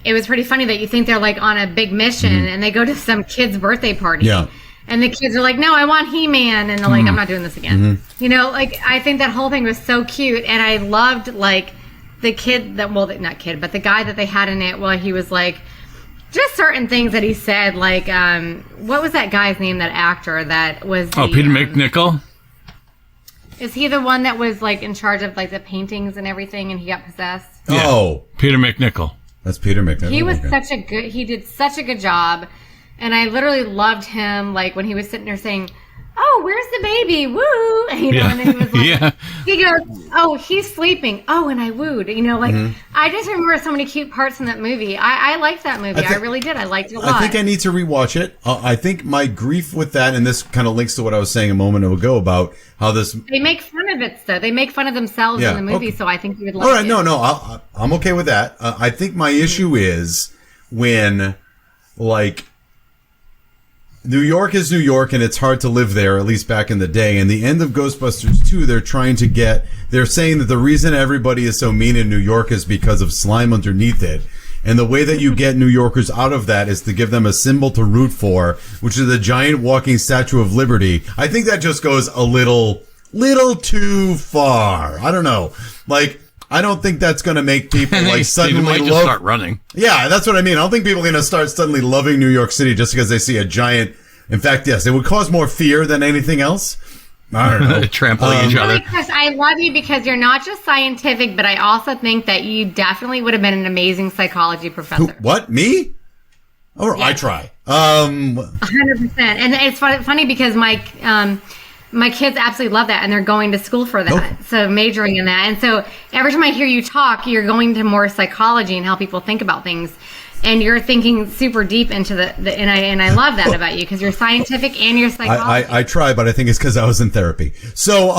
it was pretty funny that you think they're like on a big mission and they go to some kid's birthday party. Yeah. And the kids are like, no, I want He-Man. And they're like, I'm not doing this again. You know, like, I think that whole thing was so cute. And I loved, like, the kid that, well, not kid, but the guy that they had in it, well, he was like, just certain things that he said, like, what was that guy's name, that actor that was Peter McNichol? Is he the one that was, like, in charge of, like, the paintings and everything, and he got possessed? Yeah. Oh. Peter McNichol. That's Peter McNichol. He did such a good job, and I literally loved him, like, when he was sitting there saying, oh, where's the baby? Woo! And, and then he was like, he goes, oh, he's sleeping. Oh, and I wooed. You know, like, I just remember so many cute parts in that movie. I liked that movie. I really did. I liked it a lot. I think I need to rewatch it. I think my grief with that, and this kind of links to what I was saying a moment ago about how this... They make fun of it, though. They make fun of themselves in the movie, so I think you would like it. All right, no, I'm okay with that. I think my issue is when, like... New York is New York, and it's hard to live there, at least back in the day. And the end of Ghostbusters 2, they're saying that the reason everybody is so mean in New York is because of slime underneath it. And the way that you get New Yorkers out of that is to give them a symbol to root for, which is a giant walking Statue of Liberty. I think that just goes a little too far. I don't know. Like, I don't think that's going to make people like suddenly just start running. Yeah, that's what I mean. I don't think people are going to start suddenly loving New York City just because they see a giant. In fact, yes, it would cause more fear than anything else. I don't know. Trampling each other. Really, Chris, I love you because you're not just scientific, but I also think that you definitely would have been an amazing psychology professor. What? Me? Or I try. 100%. And it's funny because my kids absolutely love that, and they're going to school for that. So majoring in that. And so every time I hear you talk, you're going to more psychology and how people think about things. And you're thinking super deep into and I love that about you because you're scientific and you're psychology. I try, but I think it's because I was in therapy. So,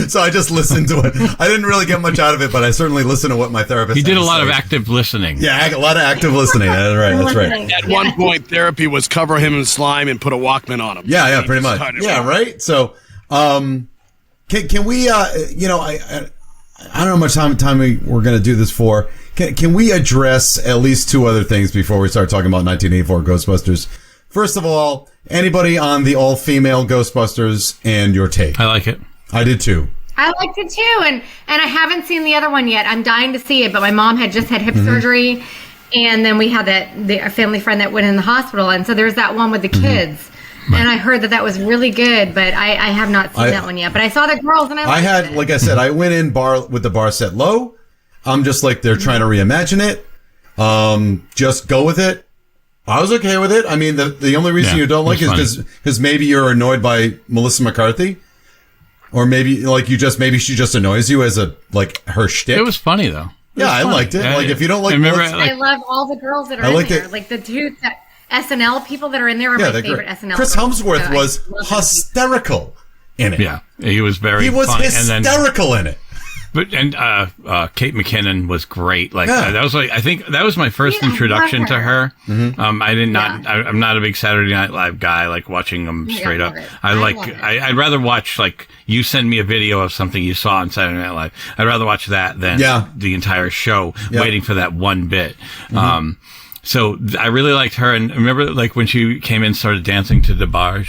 so I just listened to it. I didn't really get much out of it, but I certainly listened to what my therapist. He did a lot say. of active listening. Yeah, a lot of active listening. That's right. That's right. At one point, therapy was cover him in slime and put a Walkman on him. Yeah, pretty much. Yeah, right. So, can we? I don't know how much time we're going to do this for. Can we address at least two other things before we start talking about 1984 Ghostbusters? First of all, anybody on the all-female Ghostbusters and your take? I like it. I did too. I liked it too, and I haven't seen the other one yet. I'm dying to see it, but my mom had just had hip surgery, and then we had a family friend that went in the hospital, and so there's that one with the kids. Right. And I heard that was really good, but I have not seen that one yet. But I saw the girls, and I had, like I said, I went in with the bar set low. I'm just like, they're trying to reimagine it. Just go with it. I was okay with it. I mean, the only reason you don't like it is because maybe you're annoyed by Melissa McCarthy, or maybe maybe she just annoys you as her shtick. It was funny though. Yeah, I liked it. Yeah, like if you don't like, I love all the girls that are in there. Like the two SNL people that are in there are my favorite SNL. Chris Hemsworth was hysterical in it. Yeah, he was very. He was funny. hysterical in it. But Kate McKinnon was great. That was I think that was my first introduction to her. Mm-hmm. I'm not a big Saturday Night Live guy, like watching them straight up. I'd rather watch you send me a video of something you saw on Saturday Night Live. I'd rather watch that than the entire show, waiting for that one bit. Mm-hmm. So I really liked her, and remember when she came in, and started dancing to DeBarge.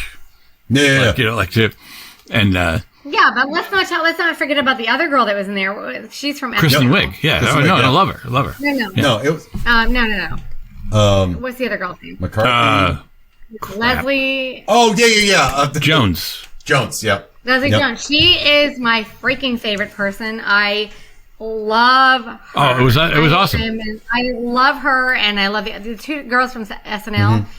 Yeah. Yeah, but let's not forget about the other girl that was in there. She's from Kristen Wiig. Yeah, I love her. No, it was no. What's the other girl's name? McCarthy. Leslie. Oh yeah. Jones. Yep. Leslie Jones. She is my freaking favorite person. I love her. Oh, it was awesome. I love her, and I love the two girls from SNL. Mm-hmm.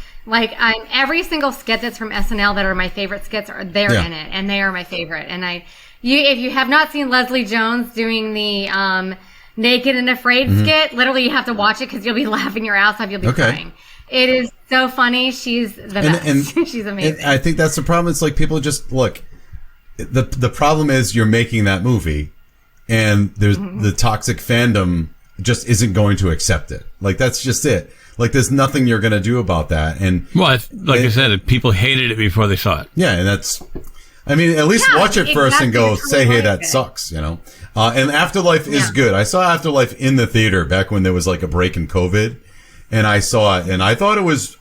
Every single skit that's from SNL that are my favorite skits are in it, and they are my favorite. And if you have not seen Leslie Jones doing the Naked and Afraid skit, literally you have to watch it because you'll be laughing your ass off. You'll be crying. It is so funny. She's the best. And she's amazing. I think that's the problem. It's people just look. The problem is you're making that movie, and there's the toxic fandom just isn't going to accept it. That's just it. There's nothing you're going to do about that. And I said, people hated it before they saw it. Yeah, and at least watch it first and go, say, hey, that sucks, And Afterlife is good. I saw Afterlife in the theater back when there was a break in COVID, and I saw it, and I thought it was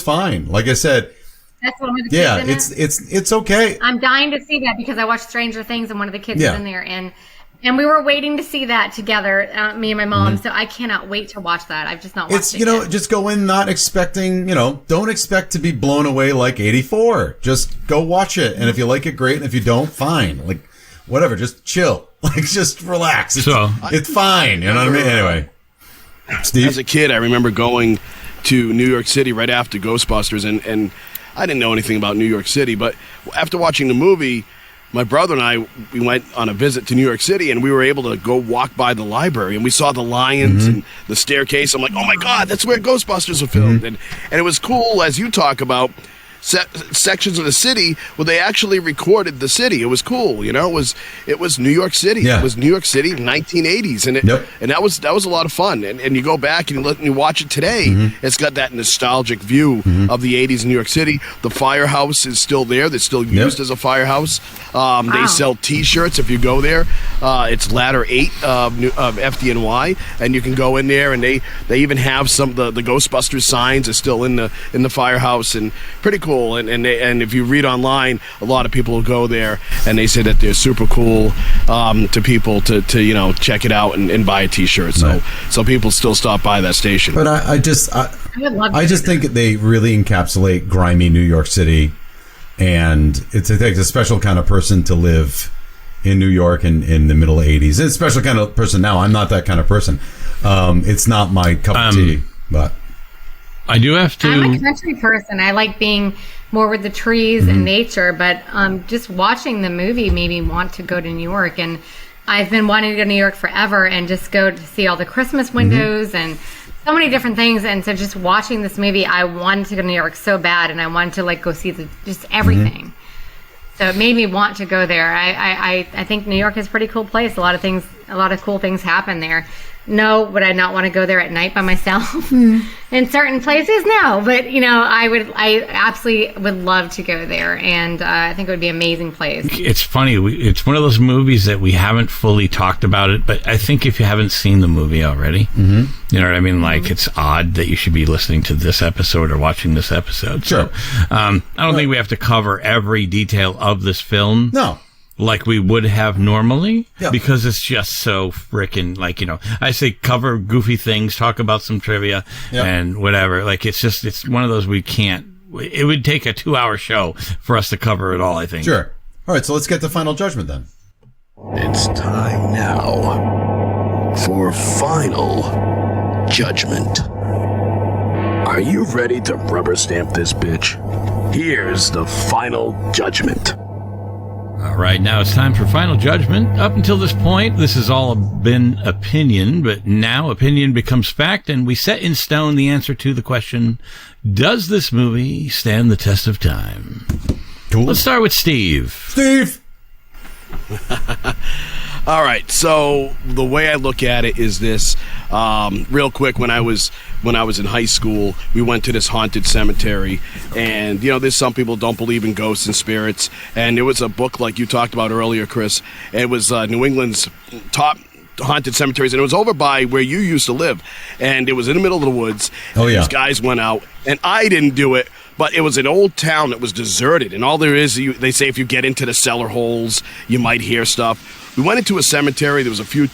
fine. Like I said, that's one of the kids in it. It's okay. I'm dying to see that because I watched Stranger Things and one of the kids is in there, and we were waiting to see that together, me and my mom. So I cannot wait to watch that. I've just not watched it yet. Just go in not expecting, don't expect to be blown away like 84. Just go watch it. And if you like it, great. And if you don't, fine. Whatever, just chill. Just relax. It's fine. You know what I mean? Anyway. Steve? As a kid, I remember going to New York City right after Ghostbusters. And I didn't know anything about New York City. But after watching the movie, my brother and I, we went on a visit to New York City, and we were able to go walk by the library, and we saw the lions and the staircase. I'm like, oh my God, that's where Ghostbusters were filmed. And it was cool, as you talk about, sections of the city where they actually recorded the city. It was cool, It was New York City. Yeah. It was New York City, 1980s, and that was a lot of fun. And you go back and you watch it today. It's got that nostalgic view of the 80s in New York City. The firehouse is still there. They're still used as a firehouse. They sell T-shirts if you go there. It's Ladder 8 of FDNY, and you can go in there, and they even have some the Ghostbusters signs are still in the firehouse, and pretty cool. And if you read online, a lot of people will go there, and they say that they're super cool to people to check it out and buy a T-shirt. So people still stop by that station. But I just think they really encapsulate grimy New York City and it takes a special kind of person to live in New York in the middle 80s. It's a special kind of person now. I'm not that kind of person. It's not my cup of tea, but I do have to. I'm a country person. I like being more with the trees and nature, but just watching the movie made me want to go to New York. And I've been wanting to go to New York forever and just go to see all the Christmas windows and so many different things. And so just watching this movie, I wanted to go to New York so bad, and I wanted to like go see just everything. So it made me want to go there. I think New York is a pretty cool place. A lot of cool things happen there. No, would I not want to go there at night by myself? In certain places, no. But I absolutely would love to go there, and I think it would be an amazing place. It's funny. It's one of those movies that we haven't fully talked about it, but I think if you haven't seen the movie already, you know what I mean. Like it's odd that you should be listening to this episode or watching this episode. Sure. So, I don't think we have to cover every detail of this film. No. Like we would have normally, because it's just so freaking, like, I say cover goofy things, talk about some trivia and whatever. Like, it's one of those we can't, it would take a 2-hour show for us to cover it all, I think. Sure. All right, so let's get to Final Judgment then. It's time now for Final Judgment. Are you ready to rubber stamp this bitch? Here's the Final Judgment. All right, now it's time for Final Judgment. Up until this point, this has all been opinion, but now opinion becomes fact, and we set in stone the answer to the question, does this movie stand the test of time? Cool. Let's start with Steve. Steve! All right, so the way I look at it is this. Real quick, when I was in high school, we went to this haunted cemetery, and there's some people don't believe in ghosts and spirits, and there was a book like you talked about earlier, Chris. It was New England's top haunted cemeteries, and it was over by where you used to live, and it was in the middle of the woods. Oh, yeah. These guys went out, and I didn't do it, but it was an old town that was deserted, and all there is, they say if you get into the cellar holes, you might hear stuff. We went into a cemetery. There was a few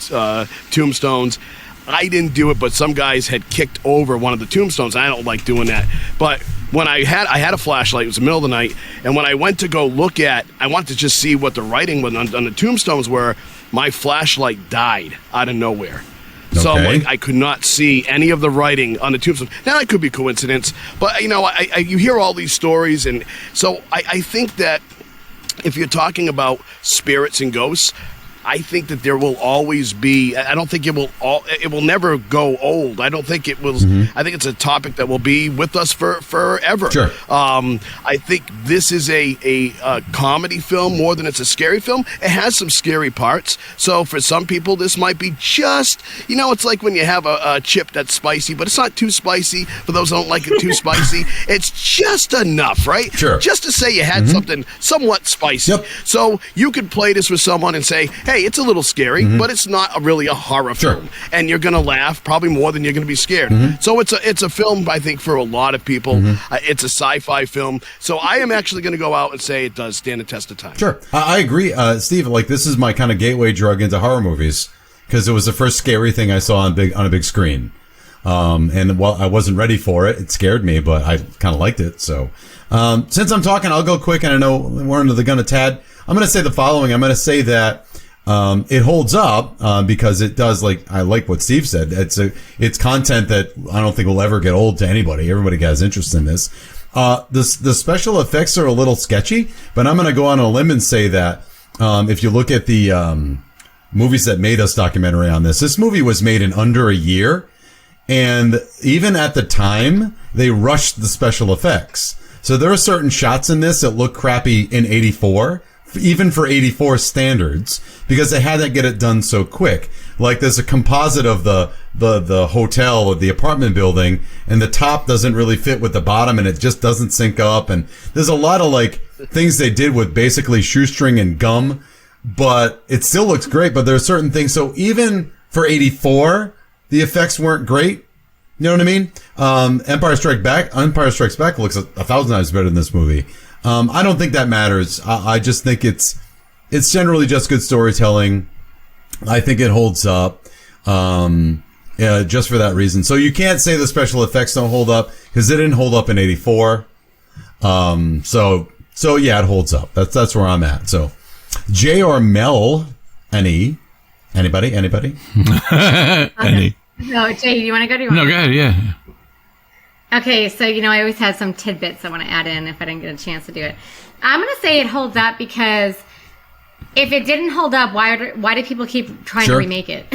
tombstones. I didn't do it, but some guys had kicked over one of the tombstones. I don't like doing that. But when I had a flashlight, it was the middle of the night, and when I went to go look I wanted to just see what the writing on the tombstones were, my flashlight died out of nowhere. So Okay. I could not see any of the writing on the tombstone. Now, it could be coincidence, but, you hear all these stories, and so I think that if you're talking about spirits and ghosts, I think that there will always be. I don't think it will never go old. I don't think it will. I think it's a topic that will be with us forever. Sure. I think this is a comedy film more than it's a scary film. It has some scary parts. So for some people, this might be just. It's like when you have a chip that's spicy, but it's not too spicy. For those who don't like it too spicy, it's just enough, right? Sure. Just to say you had something somewhat spicy. Yep. So you could play this with someone and say, hey, it's a little scary, but it's not really a horror film. And you're going to laugh probably more than you're going to be scared. So it's a film, I think, for a lot of people. It's a sci-fi film. So I am actually going to go out and say it does stand the test of time. Sure. I agree. Steve, this is my kind of gateway drug into horror movies because it was the first scary thing I saw on a big screen. And while I wasn't ready for it, it scared me, but I kind of liked it. So since I'm talking, I'll go quick, and I know we're under the gun a tad. I'm going to say the following. I'm going to say that it holds up because it does, I like what Steve said. It's content that I don't think will ever get old to anybody. Everybody has interest in this. The special effects are a little sketchy, but I'm going to go on a limb and say that if you look at the Movies That Made Us documentary on this movie was made in under a year, and even at the time they rushed the special effects. So there are certain shots in this that look crappy in '84. Even for 84 standards, because they had to get it done so quick. Like there's a composite of the hotel or the apartment building, and the top doesn't really fit with the bottom, and it just doesn't sync up. And there's a lot of things they did with basically shoestring and gum, but it still looks great. But there are certain things. So even for 84, the effects weren't great. You know what I mean? Empire Strikes Back looks 1,000 times better than this movie. I don't think that matters. I just think it's generally just good storytelling. I think it holds up, just for that reason. So you can't say the special effects don't hold up because they didn't hold up in '84. So So yeah, it holds up. That's where I'm at. So J or Mel, any, anybody? Any? No, Jay, do you want to go? Do you No, want go ahead. Yeah. Okay, so I always had some tidbits I want to add in if I didn't get a chance to do it. I'm going to say it holds up because if it didn't hold up, why do people keep trying to remake it?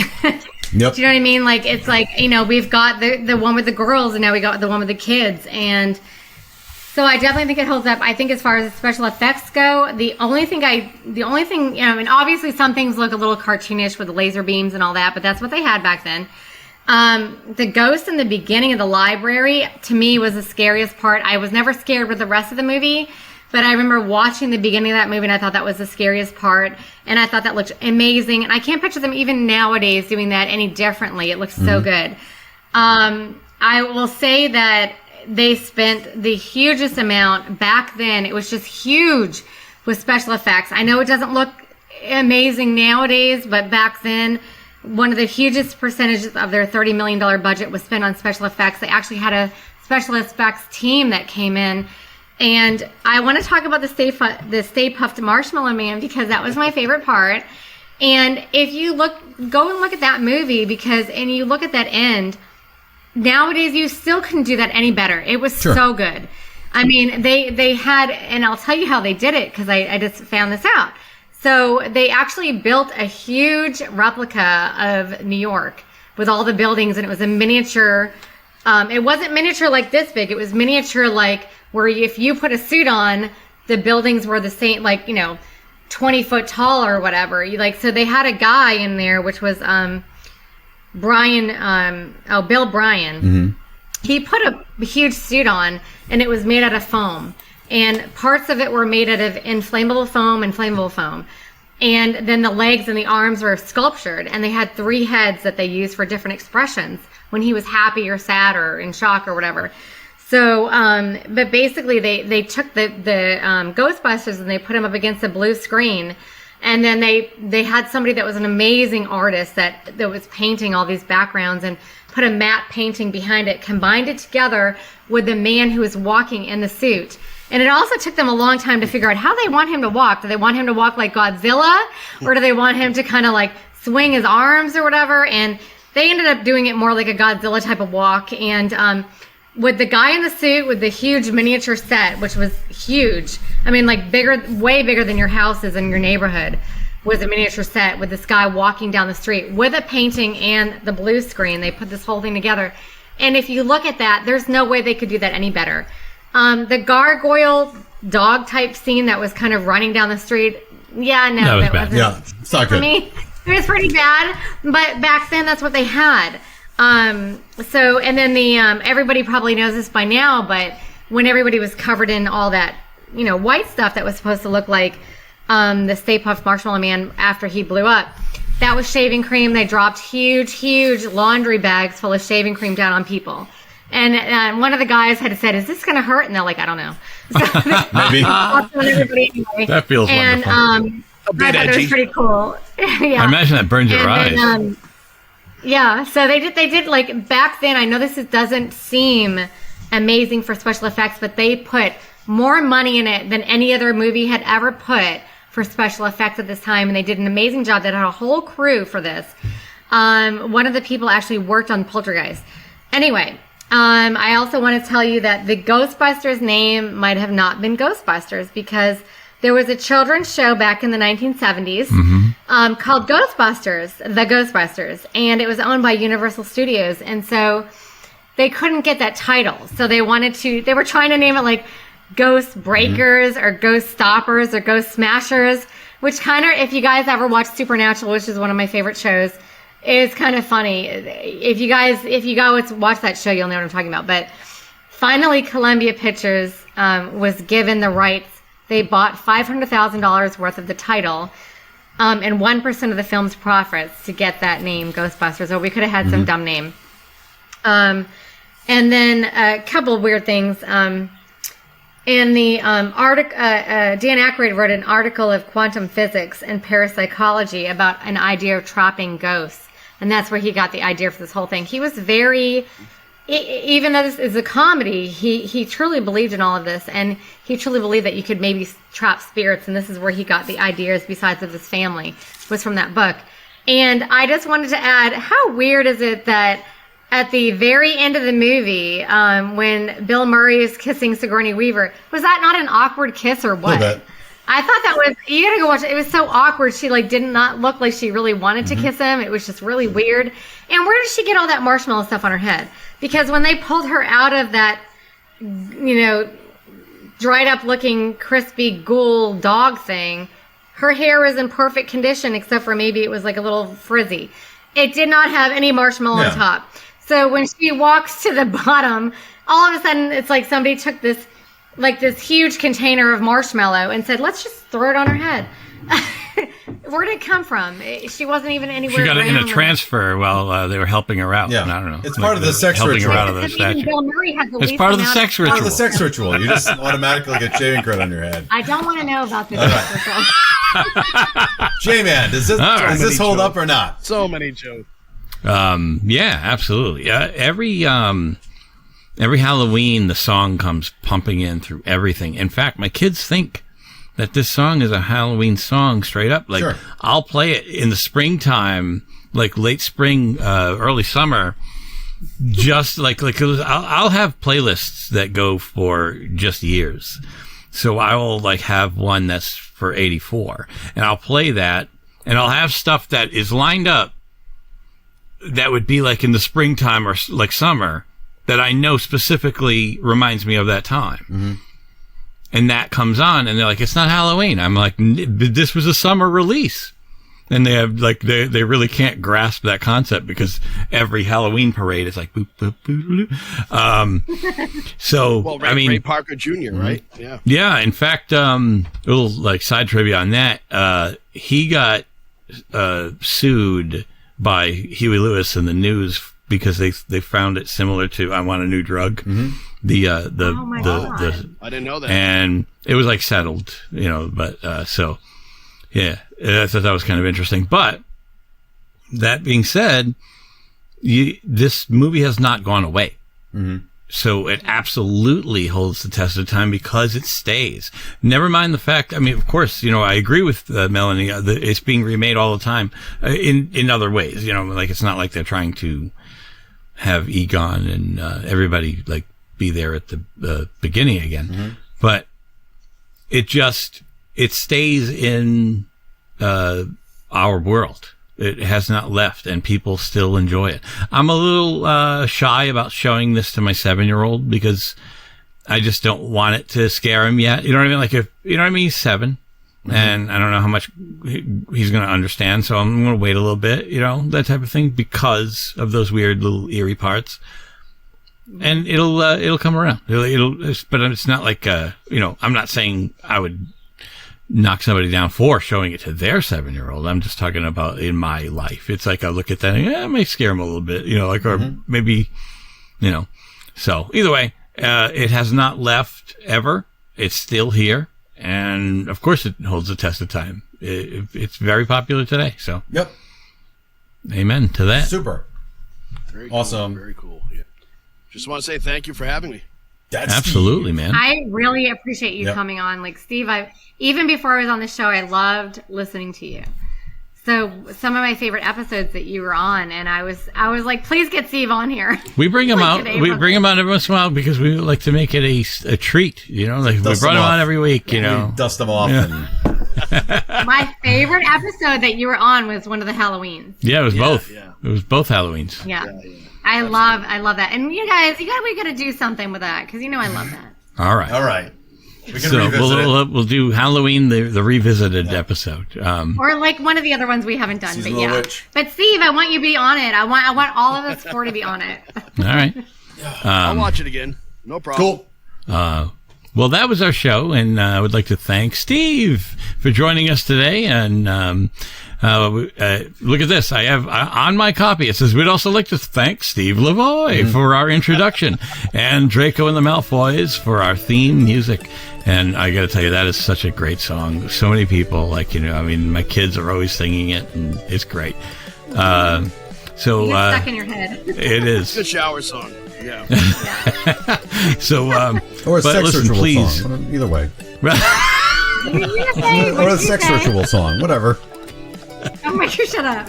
Yep. Do you know what I mean? Like, it's like, we've got the one with the girls and now we got the one with the kids. And so I definitely think it holds up. I think as far as the special effects go, the only thing, and obviously some things look a little cartoonish with the laser beams and all that, but that's what they had back then. The ghost in the beginning of the library, to me, was the scariest part. I was never scared with the rest of the movie, but I remember watching the beginning of that movie, and I thought that was the scariest part, and I thought that looked amazing, and I can't picture them even nowadays doing that any differently. It looks so good. I will say that they spent the hugest amount back then. It was just huge with special effects. I know it doesn't look amazing nowadays, but back then, one of the hugest percentages of their $30 million budget was spent on special effects. They actually had a special effects team that came in. And I want to talk about the Stay Puft Marshmallow Man because that was my favorite part. And if you go and look at that movie and you look at that end, nowadays you still couldn't do that any better. It was so good. I mean, they had, and I'll tell you how they did it because I just found this out. So they actually built a huge replica of New York with all the buildings, and it was a miniature. It wasn't miniature like this big. It was miniature like where if you put a suit on, the buildings were the same, 20 foot tall or whatever. So they had a guy in there, which was Bill Bryan. Mm-hmm. He put a huge suit on, and it was made out of foam. And parts of it were made out of inflammable foam. And then the legs and the arms were sculptured. And they had 3 heads that they used for different expressions when he was happy or sad or in shock or whatever. So, but basically they took the Ghostbusters and they put them up against a blue screen. And then they had somebody that was an amazing artist that was painting all these backgrounds and put a matte painting behind it, combined it together with the man who was walking in the suit. And it also took them a long time to figure out how they want him to walk. Do they want him to walk like Godzilla? Or do they want him to kind of swing his arms or whatever? And they ended up doing it more like a Godzilla type of walk. And with the guy in the suit with the huge miniature set, which was huge. I mean, way bigger than your houses in your neighborhood, was a miniature set with this guy walking down the street with a painting and the blue screen. They put this whole thing together. And if you look at that, there's no way they could do that any better. The gargoyle dog type scene that was kind of running down the street. Yeah, no, that was bad. Yeah, it's not good. For me, it was pretty bad, but back then that's what they had. So, and then everybody probably knows this by now, but when everybody was covered in all that, white stuff that was supposed to look like, the Stay Puft Marshmallow Man after he blew up, that was shaving cream. They dropped huge laundry bags full of shaving cream down on people. And one of the guys had said, "Is this going to hurt?" And they're like, "I don't know." So Maybe. anyway. That feels wonderful. And I thought it was pretty cool. Yeah. I imagine that burned your eyes. Then, yeah, so they did back then. I know this doesn't seem amazing for special effects, but they put more money in it than any other movie had ever put for special effects at this time, and they did an amazing job. They had a whole crew for this. One of the people actually worked on Poltergeist. Anyway. I also want to tell you that the Ghostbusters name might have not been Ghostbusters because there was a children's show back in the 1970s called Ghostbusters, The Ghostbusters, and it was owned by Universal Studios, and so they couldn't get that title. So they were trying to name it like Ghost Breakers or Ghost Stoppers or Ghost Smashers, which kind of, if you guys ever watched Supernatural, which is one of my favorite shows, it's kind of funny. If you go watch that show, you'll know what I'm talking about. But finally, Columbia Pictures was given the rights. They bought $500,000 worth of the title and 1% of the film's profits to get that name, Ghostbusters. Or we could have had some dumb name. And then a couple of weird things. In the article, Dan Aykroyd wrote an article of quantum physics and parapsychology about an idea of trapping ghosts. And that's where he got the idea for this whole thing. He was very even though this is a comedy, he truly believed in all of this, and he truly believed that you could maybe trap spirits, and this is where he got the ideas, besides of his family, was from that book. And I just wanted to add, how weird is it that at the very end of the movie, when Bill Murray is kissing Sigourney Weaver, was that not an awkward kiss or what? I thought that was, you gotta go watch it. It was so awkward. She did not look like she really wanted to kiss him. It was just really weird. And where did she get all that marshmallow stuff on her head? Because when they pulled her out of that, dried up looking crispy ghoul dog thing, her hair was in perfect condition, except for maybe it was like a little frizzy. It did not have any marshmallow on top. So when she walks to the bottom, all of a sudden it's like somebody took this huge container of marshmallow and said, let's just throw it on her head. Where did it come from? She wasn't even anywhere. She got it in a transfer while they were helping her out. Yeah. I don't know. It's part of the sex ritual. Her out of the statue. It's part of the sex ritual. Part of the sex ritual. You just automatically get shaving cream on your head. I don't want to know about this. J-Man, does this hold up or not? So many jokes. Yeah, absolutely. Every Halloween, the song comes pumping in through everything. In fact, my kids think that this song is a Halloween song straight up. Like, I'll play it in the springtime, like late spring, early summer. Just I'll have playlists that go for just years. So I will have one that's for 84, and I'll play that, and I'll have stuff that is lined up that would be in the springtime or summer that I know specifically reminds me of that time. Mm-hmm. And that comes on, and they're like, it's not Halloween. I'm like, this was a summer release. And they have they really can't grasp that concept because every Halloween parade is like boop boop boop. So Ray Parker Jr., right? Yeah. Yeah. In fact, a little side trivia on that. He got sued by Huey Lewis and the News because they found it similar to "I Want a New Drug." Mm-hmm. I didn't know that, and it was settled, But so yeah, I thought that was kind of interesting. But that being said, this movie has not gone away. Mm-hmm. So it absolutely holds the test of time because it stays. Never mind the fact, of course, I agree with Melanie. It's being remade all the time in other ways. It's not like they're trying to have Egon and everybody be there at the beginning again. Mm-hmm. But it stays in our world. It has not left, and people still enjoy it. I'm a little shy about showing this to my 7-year-old because I just don't want it to scare him yet. You know what I mean? He's 7, mm-hmm. and I don't know how much he's going to understand, so I'm going to wait a little bit, that type of thing, because of those weird little eerie parts. And it'll come around. But it's not I'm not saying I would knock somebody down for showing it to their 7-year-old. I'm just talking about in my life. It's I look at that and it may scare them a little bit, or mm-hmm. maybe, So either way, it has not left ever. It's still here. And of course it holds the test of time. It's very popular today. So yep. Amen to that. Super. Very awesome. Cool, very cool. Yeah. Just want to say thank you for having me. That's absolutely, man. I really appreciate you coming on. Steve, even before I was on the show, I loved listening to you. So some of my favorite episodes that you were on, and I was like, please get Steve on here. We bring him out. We bring him out every once in a while because we like to make it a treat. We brought him on every week. We dust them off. Yeah. My favorite episode that you were on was one of the Halloweens. Yeah, it was both. Yeah. It was both Halloweens. Yeah. I love that. And you guys, we got to do something with that because I love that. All right. We can revisit it. We'll do Halloween, the revisited episode. Or one of the other ones we haven't done. Seasonal but Witch. But Steve, I want you to be on it. I want all of us four to be on it. All right. I'll watch it again. No problem. Cool. Well, that was our show, and I would like to thank Steve for joining us today. And look at this. I have on my copy, it says, we'd also like to thank Steve Lavoie for our introduction and Draco and the Malfoys for our theme music. And I got to tell you, that is such a great song. So many people, my kids are always singing it, and it's great. It's stuck in your head. It is. It's a shower song. Yeah. So, Or a but sex listen, ritual please. song. Either way. What did you say? Or a sex ritual song. Whatever. Oh my God, shut up.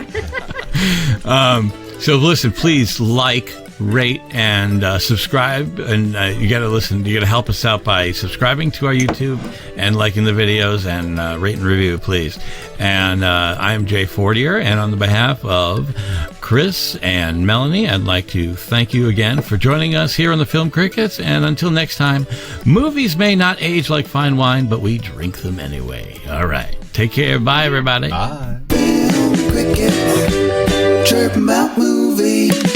So listen, please like, rate, and subscribe. And you got to listen. You got to help us out by subscribing to our YouTube and liking the videos and rate and review, please. And I'm Jay Fortier, and on the behalf of Chris and Melanie, I'd like to thank you again for joining us here on the Film Crickets. And until next time, movies may not age like fine wine, but we drink them anyway. All right. Take care. Bye, everybody. Bye. Crickets, chirping about movies.